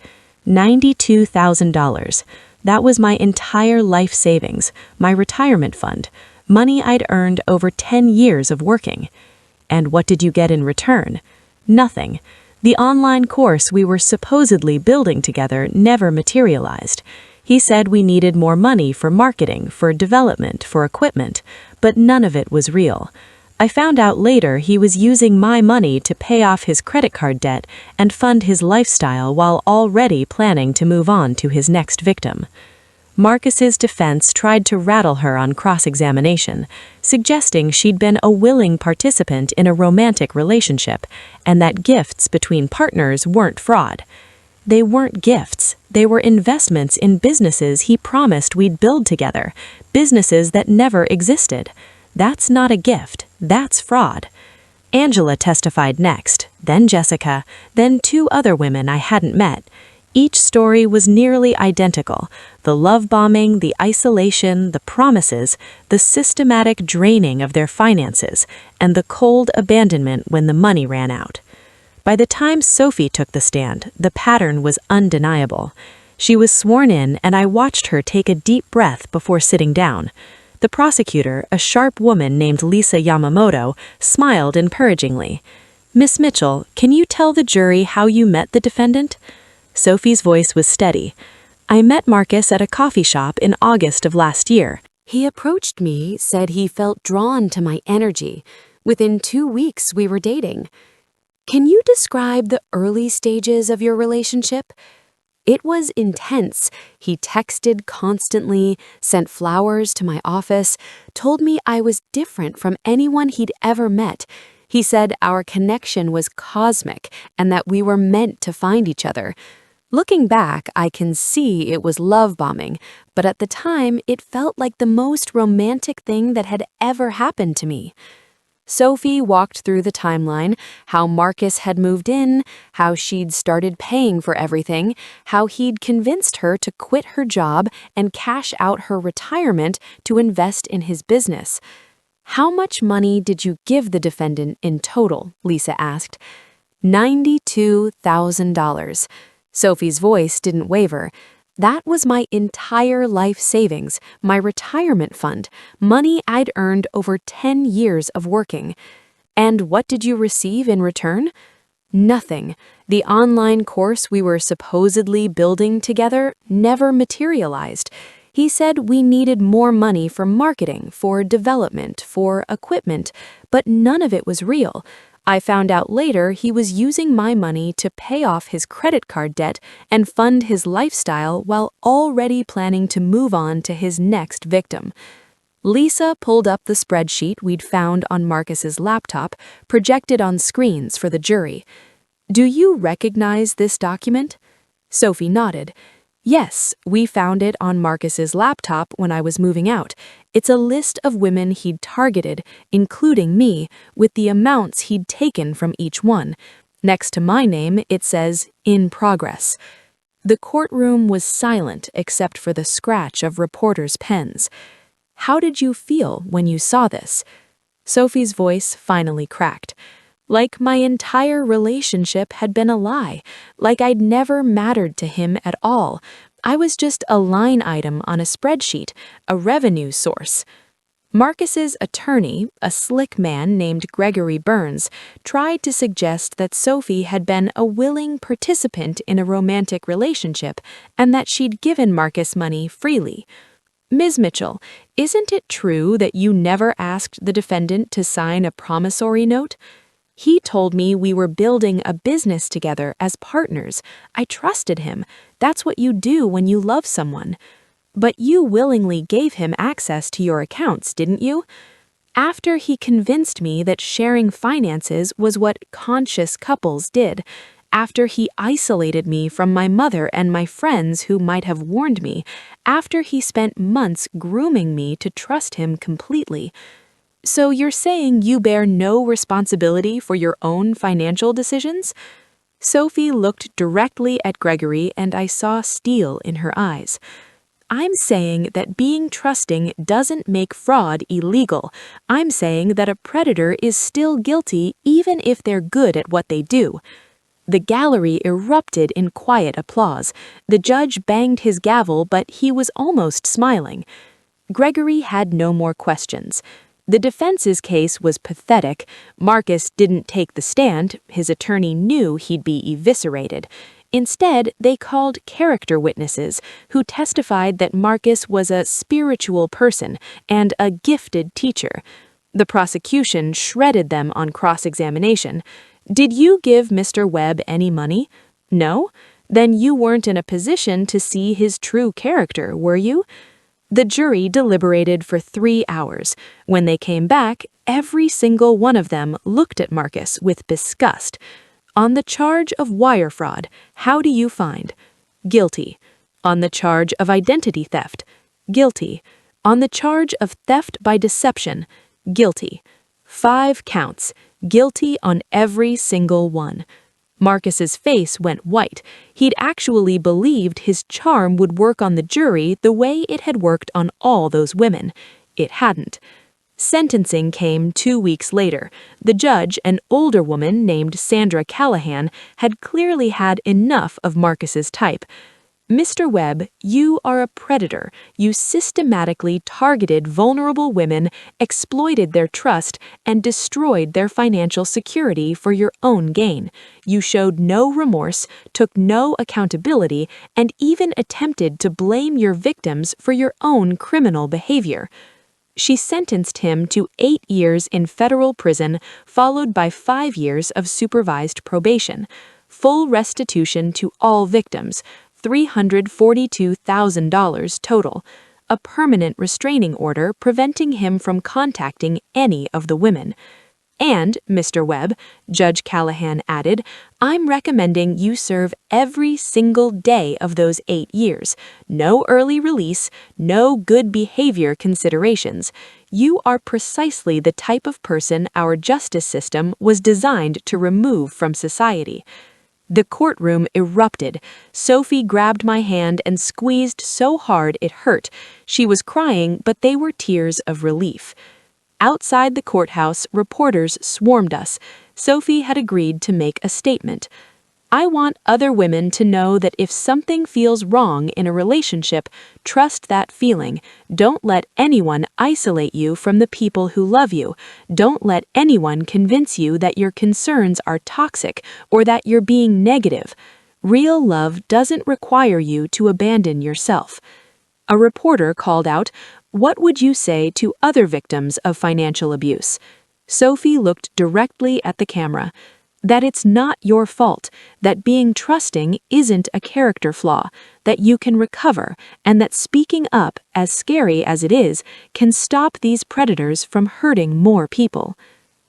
$92,000. That was my entire life savings, my retirement fund, money I'd earned over 10 years of working. And what did you get in return? Nothing. The online course we were supposedly building together never materialized. He said we needed more money for marketing, for development, for equipment, but none of it was real. I found out later he was using my money to pay off his credit card debt and fund his lifestyle while already planning to move on to his next victim. Marcus's defense tried to rattle her on cross-examination, suggesting she'd been a willing participant in a romantic relationship and that gifts between partners weren't fraud. They weren't gifts, they were investments in businesses he promised we'd build together, businesses that never existed. That's not a gift, that's fraud. Angela testified next, then Jessica, then 2 other women I hadn't met. Each story was nearly identical: the love bombing, the isolation, the promises, the systematic draining of their finances, and the cold abandonment when the money ran out. By the time Sophie took the stand, the pattern was undeniable. She was sworn in, and I watched her take a deep breath before sitting down. The prosecutor, a sharp woman named Lisa Yamamoto, smiled encouragingly. "Miss Mitchell, can you tell the jury how you met the defendant?" Sophie's voice was steady. "I met Marcus at a coffee shop in August of last year. He approached me, said he felt drawn to my energy. Within 2 weeks, we were dating." "Can you describe the early stages of your relationship?" "It was intense. He texted constantly, sent flowers to my office, told me I was different from anyone he'd ever met. He said our connection was cosmic and that we were meant to find each other. Looking back, I can see it was love bombing, but at the time, it felt like the most romantic thing that had ever happened to me." Sophie walked through the timeline: how Marcus had moved in, how she'd started paying for everything, how he'd convinced her to quit her job and cash out her retirement to invest in his business. "How much money did you give the defendant in total?" Lisa asked. $92,000. Sophie's voice didn't waver. "That was my entire life savings, my retirement fund, money I'd earned over 10 years of working." "And what did you receive in return?" "Nothing. The online course we were supposedly building together never materialized. He said we needed more money for marketing, for development, for equipment, but none of it was real. I found out later he was using my money to pay off his credit card debt and fund his lifestyle while already planning to move on to his next victim." Lisa pulled up the spreadsheet we'd found on Marcus's laptop, projected on screens for the jury. "Do you recognize this document?" Sophie nodded. "Yes, we found it on Marcus's laptop when I was moving out. It's a list of women he'd targeted, including me, with the amounts he'd taken from each one. Next to my name, it says, 'In progress.'" The courtroom was silent except for the scratch of reporters' pens. "How did you feel when you saw this?" Sophie's voice finally cracked. "Like my entire relationship had been a lie, like I'd never mattered to him at all. I was just a line item on a spreadsheet, a revenue source." Marcus's attorney, a slick man named Gregory Burns, tried to suggest that Sophie had been a willing participant in a romantic relationship and that she'd given Marcus money freely. "Ms. Mitchell, isn't it true that you never asked the defendant to sign a promissory note?" "He told me we were building a business together as partners. I trusted him. That's what you do when you love someone." "But you willingly gave him access to your accounts, didn't you?" "After he convinced me that sharing finances was what conscious couples did. After he isolated me from my mother and my friends who might have warned me. After he spent months grooming me to trust him completely." "So you're saying you bear no responsibility for your own financial decisions?" Sophie looked directly at Gregory and I saw steel in her eyes. I'm saying that being trusting doesn't make fraud illegal. I'm saying that a predator is still guilty even if they're good at what they do." The gallery erupted in quiet applause. The judge banged his gavel, but he was almost smiling. Gregory had no more questions. The defense's case was pathetic. Marcus didn't take the stand. His attorney knew he'd be eviscerated. Instead, they called character witnesses who testified that Marcus was a spiritual person and a gifted teacher. The prosecution shredded them on cross-examination. "Did you give Mr. Webb any money?" "No?" "Then you weren't in a position to see his true character, were you?" The jury deliberated for 3 hours. When they came back, every single one of them looked at Marcus with disgust. "On the charge of wire fraud, how do you find?" "Guilty." "On the charge of identity theft?" "Guilty." "On the charge of theft by deception?" "Guilty." 5 counts. Guilty on every single one. Marcus's face went white. He'd actually believed his charm would work on the jury the way it had worked on all those women. It hadn't. Sentencing came 2 weeks later. The judge, an older woman named Sandra Callahan, had clearly had enough of Marcus's type. "Mr. Webb, you are a predator. You systematically targeted vulnerable women, exploited their trust, and destroyed their financial security for your own gain. You showed no remorse, took no accountability, and even attempted to blame your victims for your own criminal behavior." She sentenced him to 8 years in federal prison, followed by 5 years of supervised probation. Full restitution to all victims, $342,000 total. A permanent restraining order preventing him from contacting any of the women. "And, Mr. Webb," Judge Callahan added, "I'm recommending you serve every single day of those 8 years. No early release, no good behavior considerations. You are precisely the type of person our justice system was designed to remove from society." The courtroom erupted. Sophie grabbed my hand and squeezed so hard it hurt. She was crying, but they were tears of relief. Outside the courthouse, reporters swarmed us. Sophie had agreed to make a statement. "I want other women to know that if something feels wrong in a relationship, trust that feeling. Don't let anyone isolate you from the people who love you. Don't let anyone convince you that your concerns are toxic or that you're being negative. Real love doesn't require you to abandon yourself." A reporter called out, "What would you say to other victims of financial abuse?" Sophie looked directly at the camera. "That it's not your fault, that being trusting isn't a character flaw, that you can recover, and that speaking up, as scary as it is, can stop these predators from hurting more people."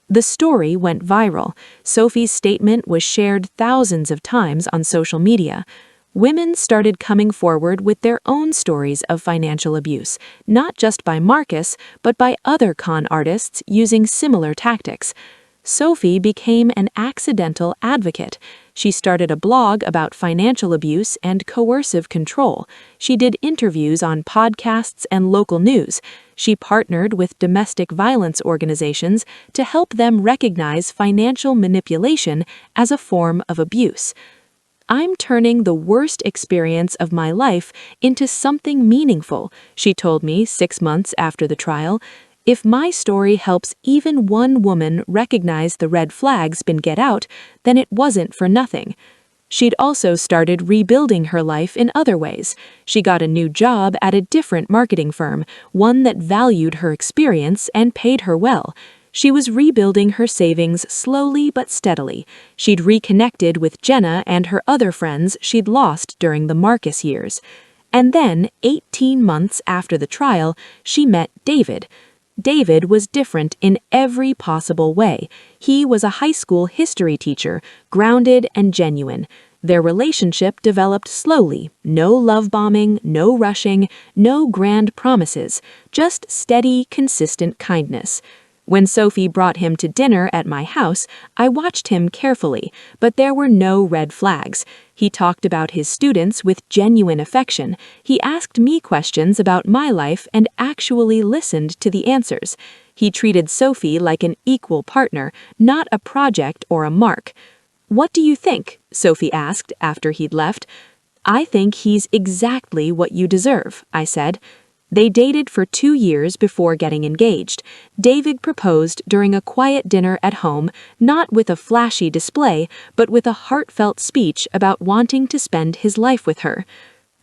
The story went viral. Sophie's statement was shared thousands of times on social media. Women started coming forward with their own stories of financial abuse, not just by Marcus, but by other con artists using similar tactics. Sophie became an accidental advocate. She started a blog about financial abuse and coercive control. She did interviews on podcasts and local news. She partnered with domestic violence organizations to help them recognize financial manipulation as a form of abuse. "I'm turning the worst experience of my life into something meaningful," she told me 6 months after the trial. "If my story helps even one woman recognize the red flags and get out, then it wasn't for nothing." She'd also started rebuilding her life in other ways. She got a new job at a different marketing firm, one that valued her experience and paid her well. She was rebuilding her savings slowly but steadily. She'd reconnected with Jenna and her other friends she'd lost during the Marcus years. And then, 18 months after the trial, she met David. David was different in every possible way. He was a high school history teacher, grounded and genuine. Their relationship developed slowly. No love bombing, no rushing, no grand promises, just steady, consistent kindness. When Sophie brought him to dinner at my house, I watched him carefully, but there were no red flags. He talked about his students with genuine affection. He asked me questions about my life and actually listened to the answers. He treated Sophie like an equal partner, not a project or a mark. "What do you think?" Sophie asked after he'd left. "I think he's exactly what you deserve," I said. They dated for 2 years before getting engaged. David proposed during a quiet dinner at home, not with a flashy display, but with a heartfelt speech about wanting to spend his life with her.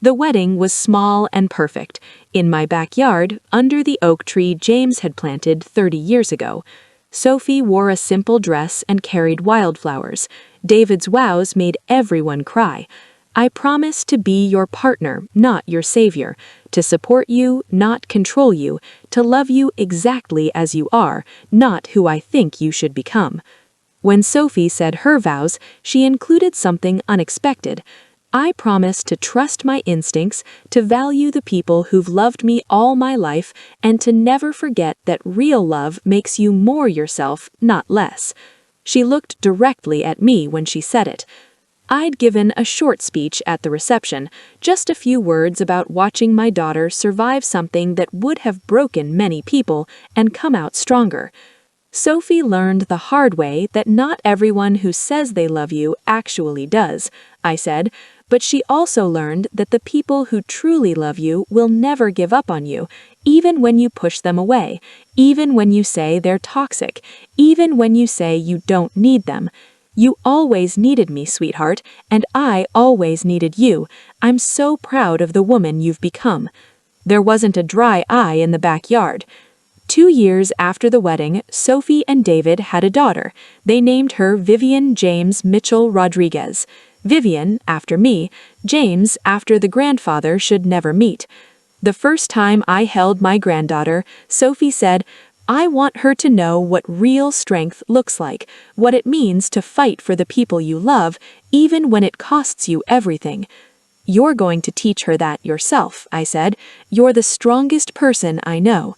The wedding was small and perfect, in my backyard, under the oak tree James had planted 30 years ago. Sophie wore a simple dress and carried wildflowers. David's wows made everyone cry. "I promise to be your partner, not your savior, to support you, not control you, to love you exactly as you are, not who I think you should become." When Sophie said her vows, she included something unexpected. "I promise to trust my instincts, to value the people who've loved me all my life, and to never forget that real love makes you more yourself, not less." She looked directly at me when she said it. I'd given a short speech at the reception, just a few words about watching my daughter survive something that would have broken many people and come out stronger. Sophie learned the hard way that not everyone who says they love you actually does, I said, but she also learned that the people who truly love you will never give up on you, even when you push them away, even when you say they're toxic, even when you say you don't need them. "You always needed me, sweetheart, and I always needed you. I'm so proud of the woman you've become." There wasn't a dry eye in the backyard. 2 years after the wedding, Sophie and David had a daughter. They named her Vivian James Mitchell Rodriguez. Vivian, after me, James, after the grandfather should never meet. The first time I held my granddaughter, Sophie said, "I want her to know what real strength looks like, what it means to fight for the people you love, even when it costs you everything." "You're going to teach her that yourself," I said. "You're the strongest person I know."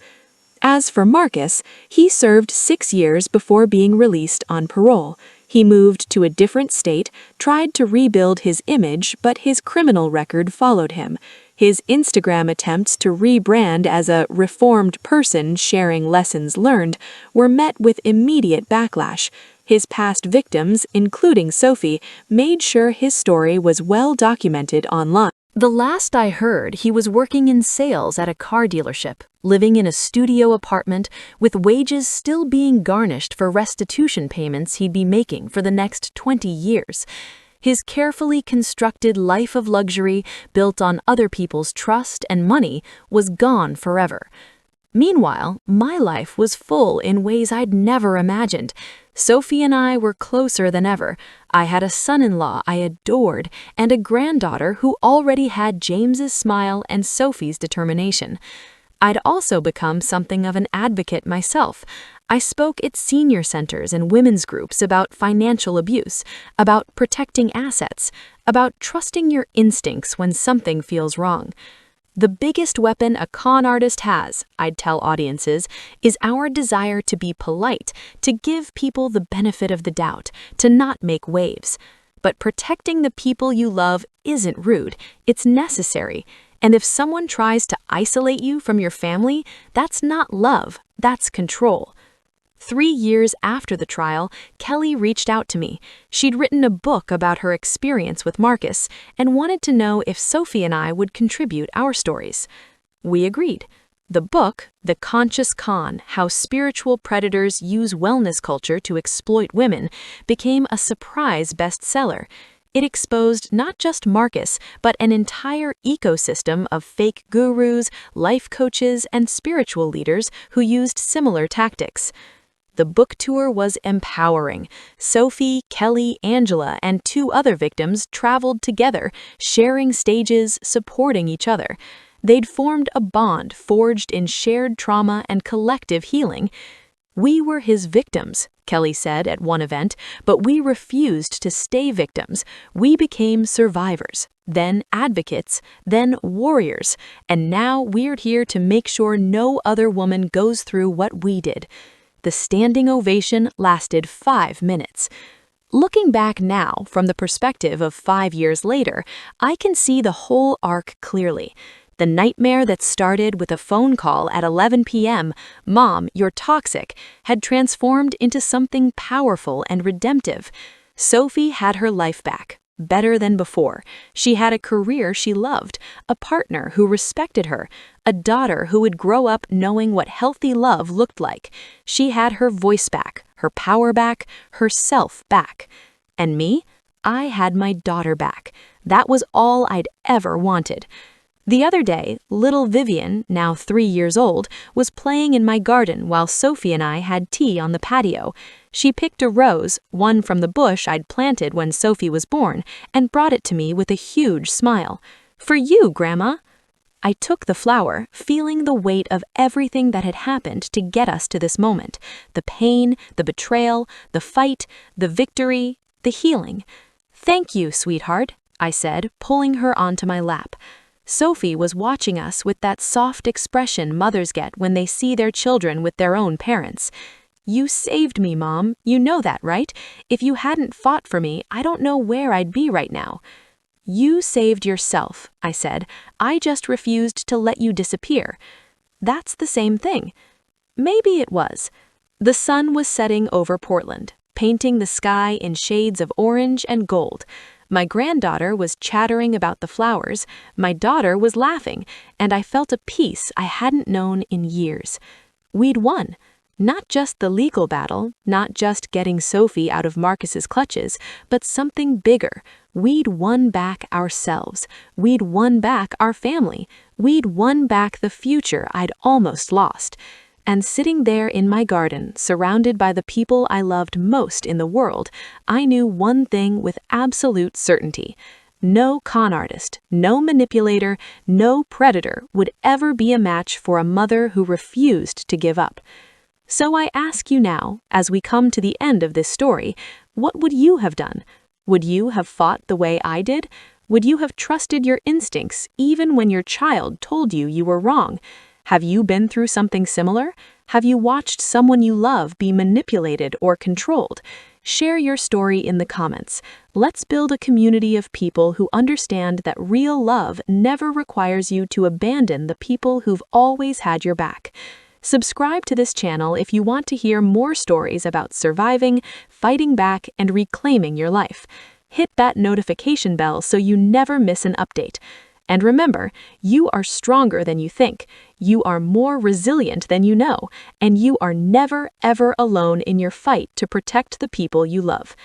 As for Marcus, he served 6 years before being released on parole. He moved to a different state, tried to rebuild his image, but his criminal record followed him. His Instagram attempts to rebrand as a reformed person sharing lessons learned were met with immediate backlash. His past victims, including Sophie, made sure his story was well documented online. The last I heard, he was working in sales at a car dealership, living in a studio apartment, with wages still being garnished for restitution payments he'd be making for the next 20 years. His carefully constructed life of luxury, built on other people's trust and money, was gone forever. Meanwhile, my life was full in ways I'd never imagined. Sophie and I were closer than ever. I had a son-in-law I adored and a granddaughter who already had James's smile and Sophie's determination. I'd also become something of an advocate myself. I spoke at senior centers and women's groups about financial abuse, about protecting assets, about trusting your instincts when something feels wrong. "The biggest weapon a con artist has," I'd tell audiences, "is our desire to be polite, to give people the benefit of the doubt, to not make waves. But protecting the people you love isn't rude, it's necessary. And if someone tries to isolate you from your family, that's not love, that's control." 3 years after the trial, Kelly reached out to me. She'd written a book about her experience with Marcus and wanted to know if Sophie and I would contribute our stories. We agreed. The book, The Conscious Con: How Spiritual Predators Use Wellness Culture to Exploit Women, became a surprise bestseller. It exposed not just Marcus, but an entire ecosystem of fake gurus, life coaches, and spiritual leaders who used similar tactics. The book tour was empowering. Sophie, Kelly, Angela, and 2 other victims traveled together, sharing stages, supporting each other. They'd formed a bond forged in shared trauma and collective healing. "We were his victims," Kelly said at one event, "but we refused to stay victims. We became survivors, then advocates, then warriors, and now we're here to make sure no other woman goes through what we did." The standing ovation lasted 5 minutes. Looking back now, from the perspective of 5 years later, I can see the whole arc clearly. The nightmare that started with a phone call at 11 p.m., "Mom, you're toxic," had transformed into something powerful and redemptive. Sophie had her life back, better than before. She had a career she loved, a partner who respected her, a daughter who would grow up knowing what healthy love looked like. She had her voice back, her power back, herself back. And me? I had my daughter back. That was all I'd ever wanted. The other day, little Vivian, now 3 years old, was playing in my garden while Sophie and I had tea on the patio. She picked a rose, one from the bush I'd planted when Sophie was born, and brought it to me with a huge smile. "For you, Grandma." I took the flower, feeling the weight of everything that had happened to get us to this moment. The pain, the betrayal, the fight, the victory, the healing. "Thank you, sweetheart," I said, pulling her onto my lap. Sophie was watching us with that soft expression mothers get when they see their children with their own parents. "You saved me, Mom. You know that, right? If you hadn't fought for me, I don't know where I'd be right now." "You saved yourself," I said. "I just refused to let you disappear." That's the same thing. Maybe it was. The sun was setting over Portland, painting the sky in shades of orange and gold. My granddaughter was chattering about the flowers, my daughter was laughing, and I felt a peace I hadn't known in years. We'd won. Not just the legal battle, not just getting Sophie out of Marcus's clutches, but something bigger. We'd won back ourselves. We'd won back our family. We'd won back the future I'd almost lost. And sitting there in my garden, surrounded by the people I loved most in the world, I knew one thing with absolute certainty. No con artist, no manipulator, no predator would ever be a match for a mother who refused to give up. So I ask you now, as we come to the end of this story, what would you have done? Would you have fought the way I did? Would you have trusted your instincts even when your child told you you were wrong? Have you been through something similar? Have you watched someone you love be manipulated or controlled? Share your story in the comments. Let's build a community of people who understand that real love never requires you to abandon the people who've always had your back. Subscribe to this channel if you want to hear more stories about surviving, fighting back, and reclaiming your life. Hit that notification bell so you never miss an update. And remember, you are stronger than you think, you are more resilient than you know, and you are never, ever alone in your fight to protect the people you love.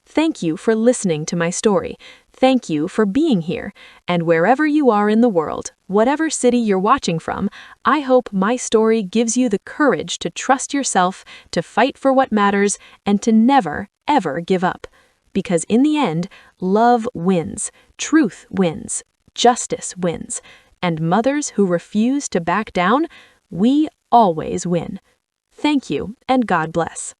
Thank you for listening to my story. Thank you for being here. And wherever you are in the world, whatever city you're watching from, I hope my story gives you the courage to trust yourself, to fight for what matters, and to never, ever give up. Because in the end, love wins, truth wins, justice wins, and mothers who refuse to back down, we always win. Thank you, and God bless.